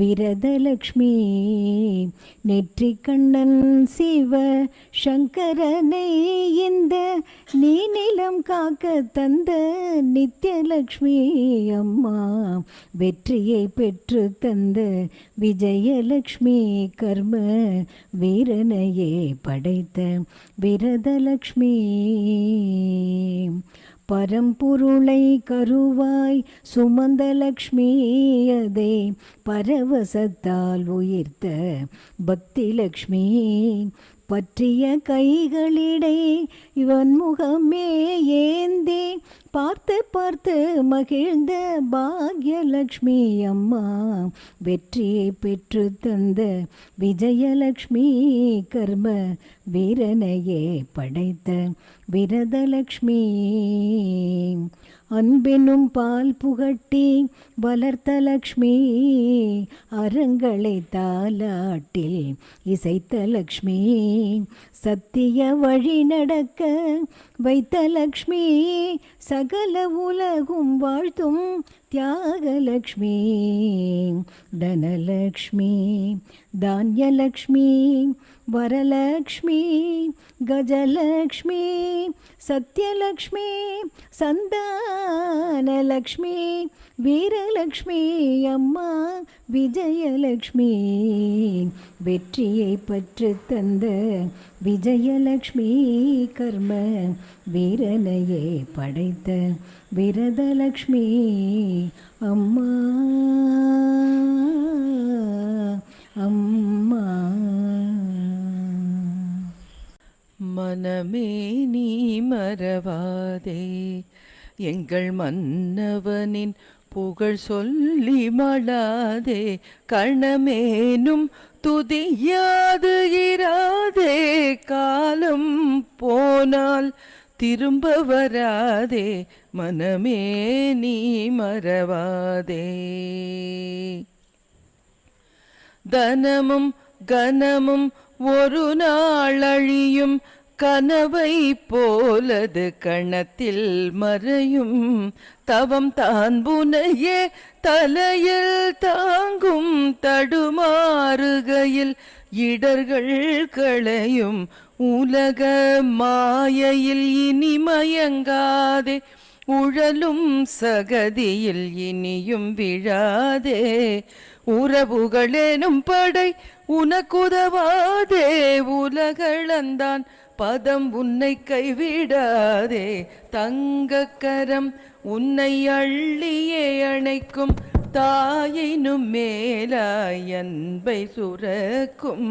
விரதலக்ஷ்மி. நெற்றி கண்ணன் சிவ சங்கரனை இந்த நீநிலம் காக்க தந்த நித்யலக்ஷ்மி அம்மா. வெற்றியை பெற்று தந்த விஜயலக்ஷ்மி, கர்ம வீரனையே படைத்த விரதலக்ஷ்மி. பரம்பொருளை கருவாய் சுமந்த லக்ஷ்மி, அதை பரவசத்தால் உயிர்த்த பக்தி லக்ஷ்மி. பற்றிய கைகளிடை இவன் முகமே ஏந்தி பார்த்து பார்த்து மகிழ்ந்த பாக்யலக்ஷ்மி அம்மா. வெற்றியை பெற்று தந்த விஜயலக்ஷ்மி, கர்ம வீரனையே படைத்த விரதலக்ஷ்மி. அன்பெனும் பால் புகட்டி வளர்த்த லக்ஷ்மி, அரங்களை தாலாட்டில் இசைத்த லக்ஷ்மி. சத்திய வழி நடக்க வைத்த லக்ஷ்மி, சகல உலகும் வாழ்த்தும் தியாகலக்ஷ்மி. தனலக்ஷ்மி, தான்யலக்ஷ்மி, வரலக்ஷ்மி, கஜலக்ஷ்மி, சத்யலக்ஷ்மி, சந்தானலக்ஷ்மி, வீரலக்ஷ்மி அம்மா விஜயலக்ஷ்மி. வெற்றியை பற்று தந்த விஜயலக்ஷ்மி, கர்ம வீரனையே படைத்த விரதலக்ஷ்மி அம்மா அம்மா. மனமே நீ மறவாதே, எங்கள் மன்னவனின் புகழ் சொல்லி மடாதே. கணமேனும் துதியாது இராதே, காலம் போனால் திரும்ப வராதே. மனமே நீ மறவாதே. தனமும் கனமும் ஒரு நாள் அழியும், கனவை போலது கணத்தில் மறையும். தவம் தான் புனையே தலையில் தாங்கும், தடுமாறுகையில் இடர்கள் களையும் உலக மாயையில் இனி மயங்காதே, உழலும் சகதியில் இனியும் விழாதே, உறவுகளேனும் படை உனக்குதவாதே, உலகளந்தான் பதம் உன்னை கைவிடாதே, தங்கக்கரம் உன்னை அள்ளியே அணைக்கும், தாயினும் மேலாய் அன்பை சுரக்கும்,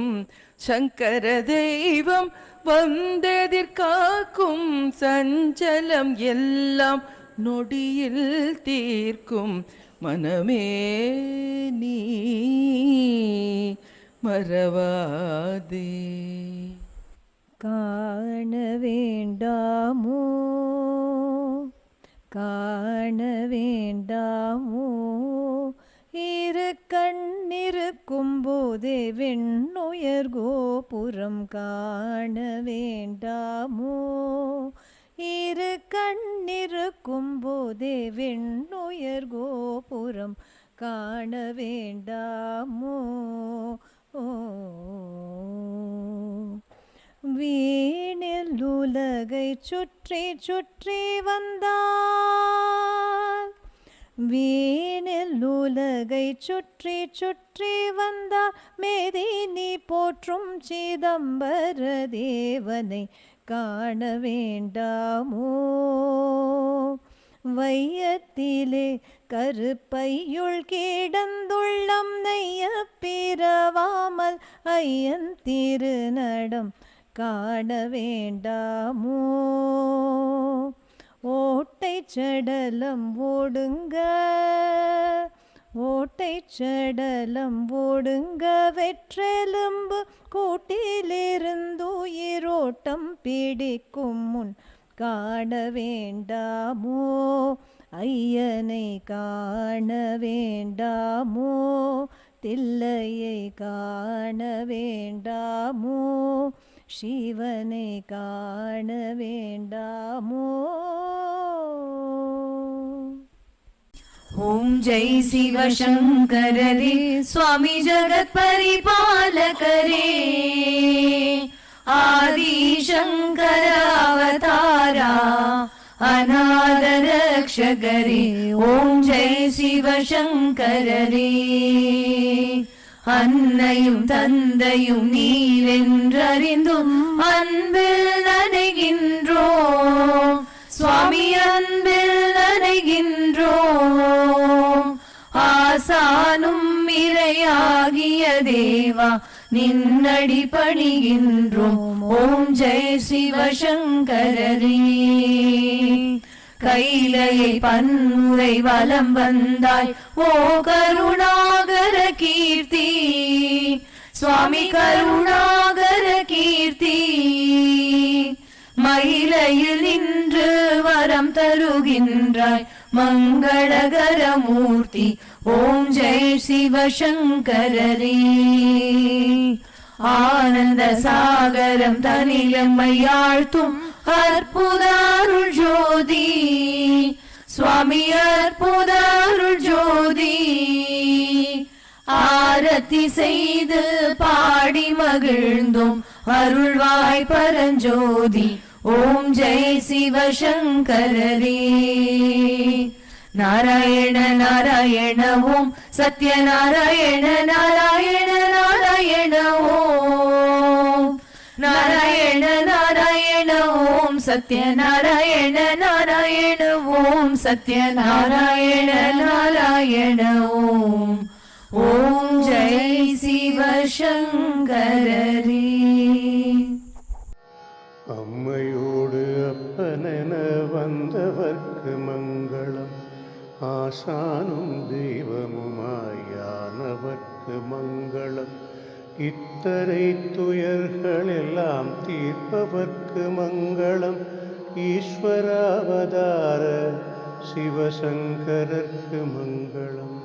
சங்கர தெய்வம் வந்தெதிர்காக்கும், சஞ்சலம் எல்லாம் நொடியில் தீர்க்கும், மனமே நீ மறவாதே. காண வேண்டாமோ காண வேண்டாமோ இரு கண்ணிருக்கும் போதே வெண்ணுயர் கோபுரம் காண வேண்டாமோ இரு கண்ணிருக்கும் போதே வெண்ணுயர் கோபுரம் காண வேண்டாமோ வீணில் உலகை சுற்றி சுற்றி வந்தார் வீணில் உலகை சுற்றி சுற்றி வந்தார் மேதினி போற்றும் சிதம்பர தேவனை காண வேண்டாமோ வையத்திலே கருப்பையுள் கிடந்துள்ளம் நெய்ய பிறவாமல் ஐயன் திருநடம் காண வேண்டாமோ ஓட்டை சடலம் ஓடுங்க ஓட்டை சடலம் ஓடுங்க வெற்றெலும்பு கூட்டிலிருந்துயிரோட்டம் பிடிக்கும் முன் காண வேண்டாமோ ஐயனை காண வேண்டாமோ தில்லையை காண வேண்டாமோ சிவனை காண வேண்டாமோ. ஓம் ஜெய் சிவசங்கரரே சுவாமி ஜகத் பரிபாலகரே ஆதி சங்கர அவதாரா அநாத ரக்ஷகரே ஓம் ஜெய் சிவசங்கரரே அன்னையும் தந்தையும் நீரென்றறிந்தும் அன்பில் நனைகின்றோம் சுவாமி அன்பில் நனைகின்றோம் ஆசானும் இறையாகிய தேவா நின்னடி பணிகின்றோம் ஓம் ஜெய் சிவசங்கரரே கைலையை பன்முறை வலம் வந்தாய் ஓ கருணாகர கீர்த்தி சுவாமி கருணாகர கீர்த்தி மயிலையில் நின்று வரம் தருகின்றாய் மங்களகர மூர்த்தி ஓம் ஜெய் சிவசங்கரரே ஆனந்த சாகரம் தனிலம்மையாழ்த்தும் அற்புத அருள் ஜோதி சுவாமி அற்புத அருள் ஜோதி ஆரத்தி செய்து பாடி மகிழ்ந்தோம் அருள்வாய் பரஞ்சோதி ஓம் ஜெய் சிவசங்கரரே நாராயண நாராயண ஓம் சத்யநாராயண நாராயண நாராயண ஓம் நாராயண நாராயண ஓம் சத்யநாராயண நாராயண ஓம் சத்யநாராயண நாராயண ஓம் ஓம் ஜெய் சிவசங்கரரே. அம்மையோடு அப்பனென வந்தவர்க்கு மங்களம் ஆசானும் தெய்வமுமாயானவர்க்கு மங்களம் இத்தரை துயர்கள் எல்லாம் தீர்ப்பவர்க்கு மங்களம் ஈஸ்வராவதார சிவசங்கரர்க்கு மங்களம்.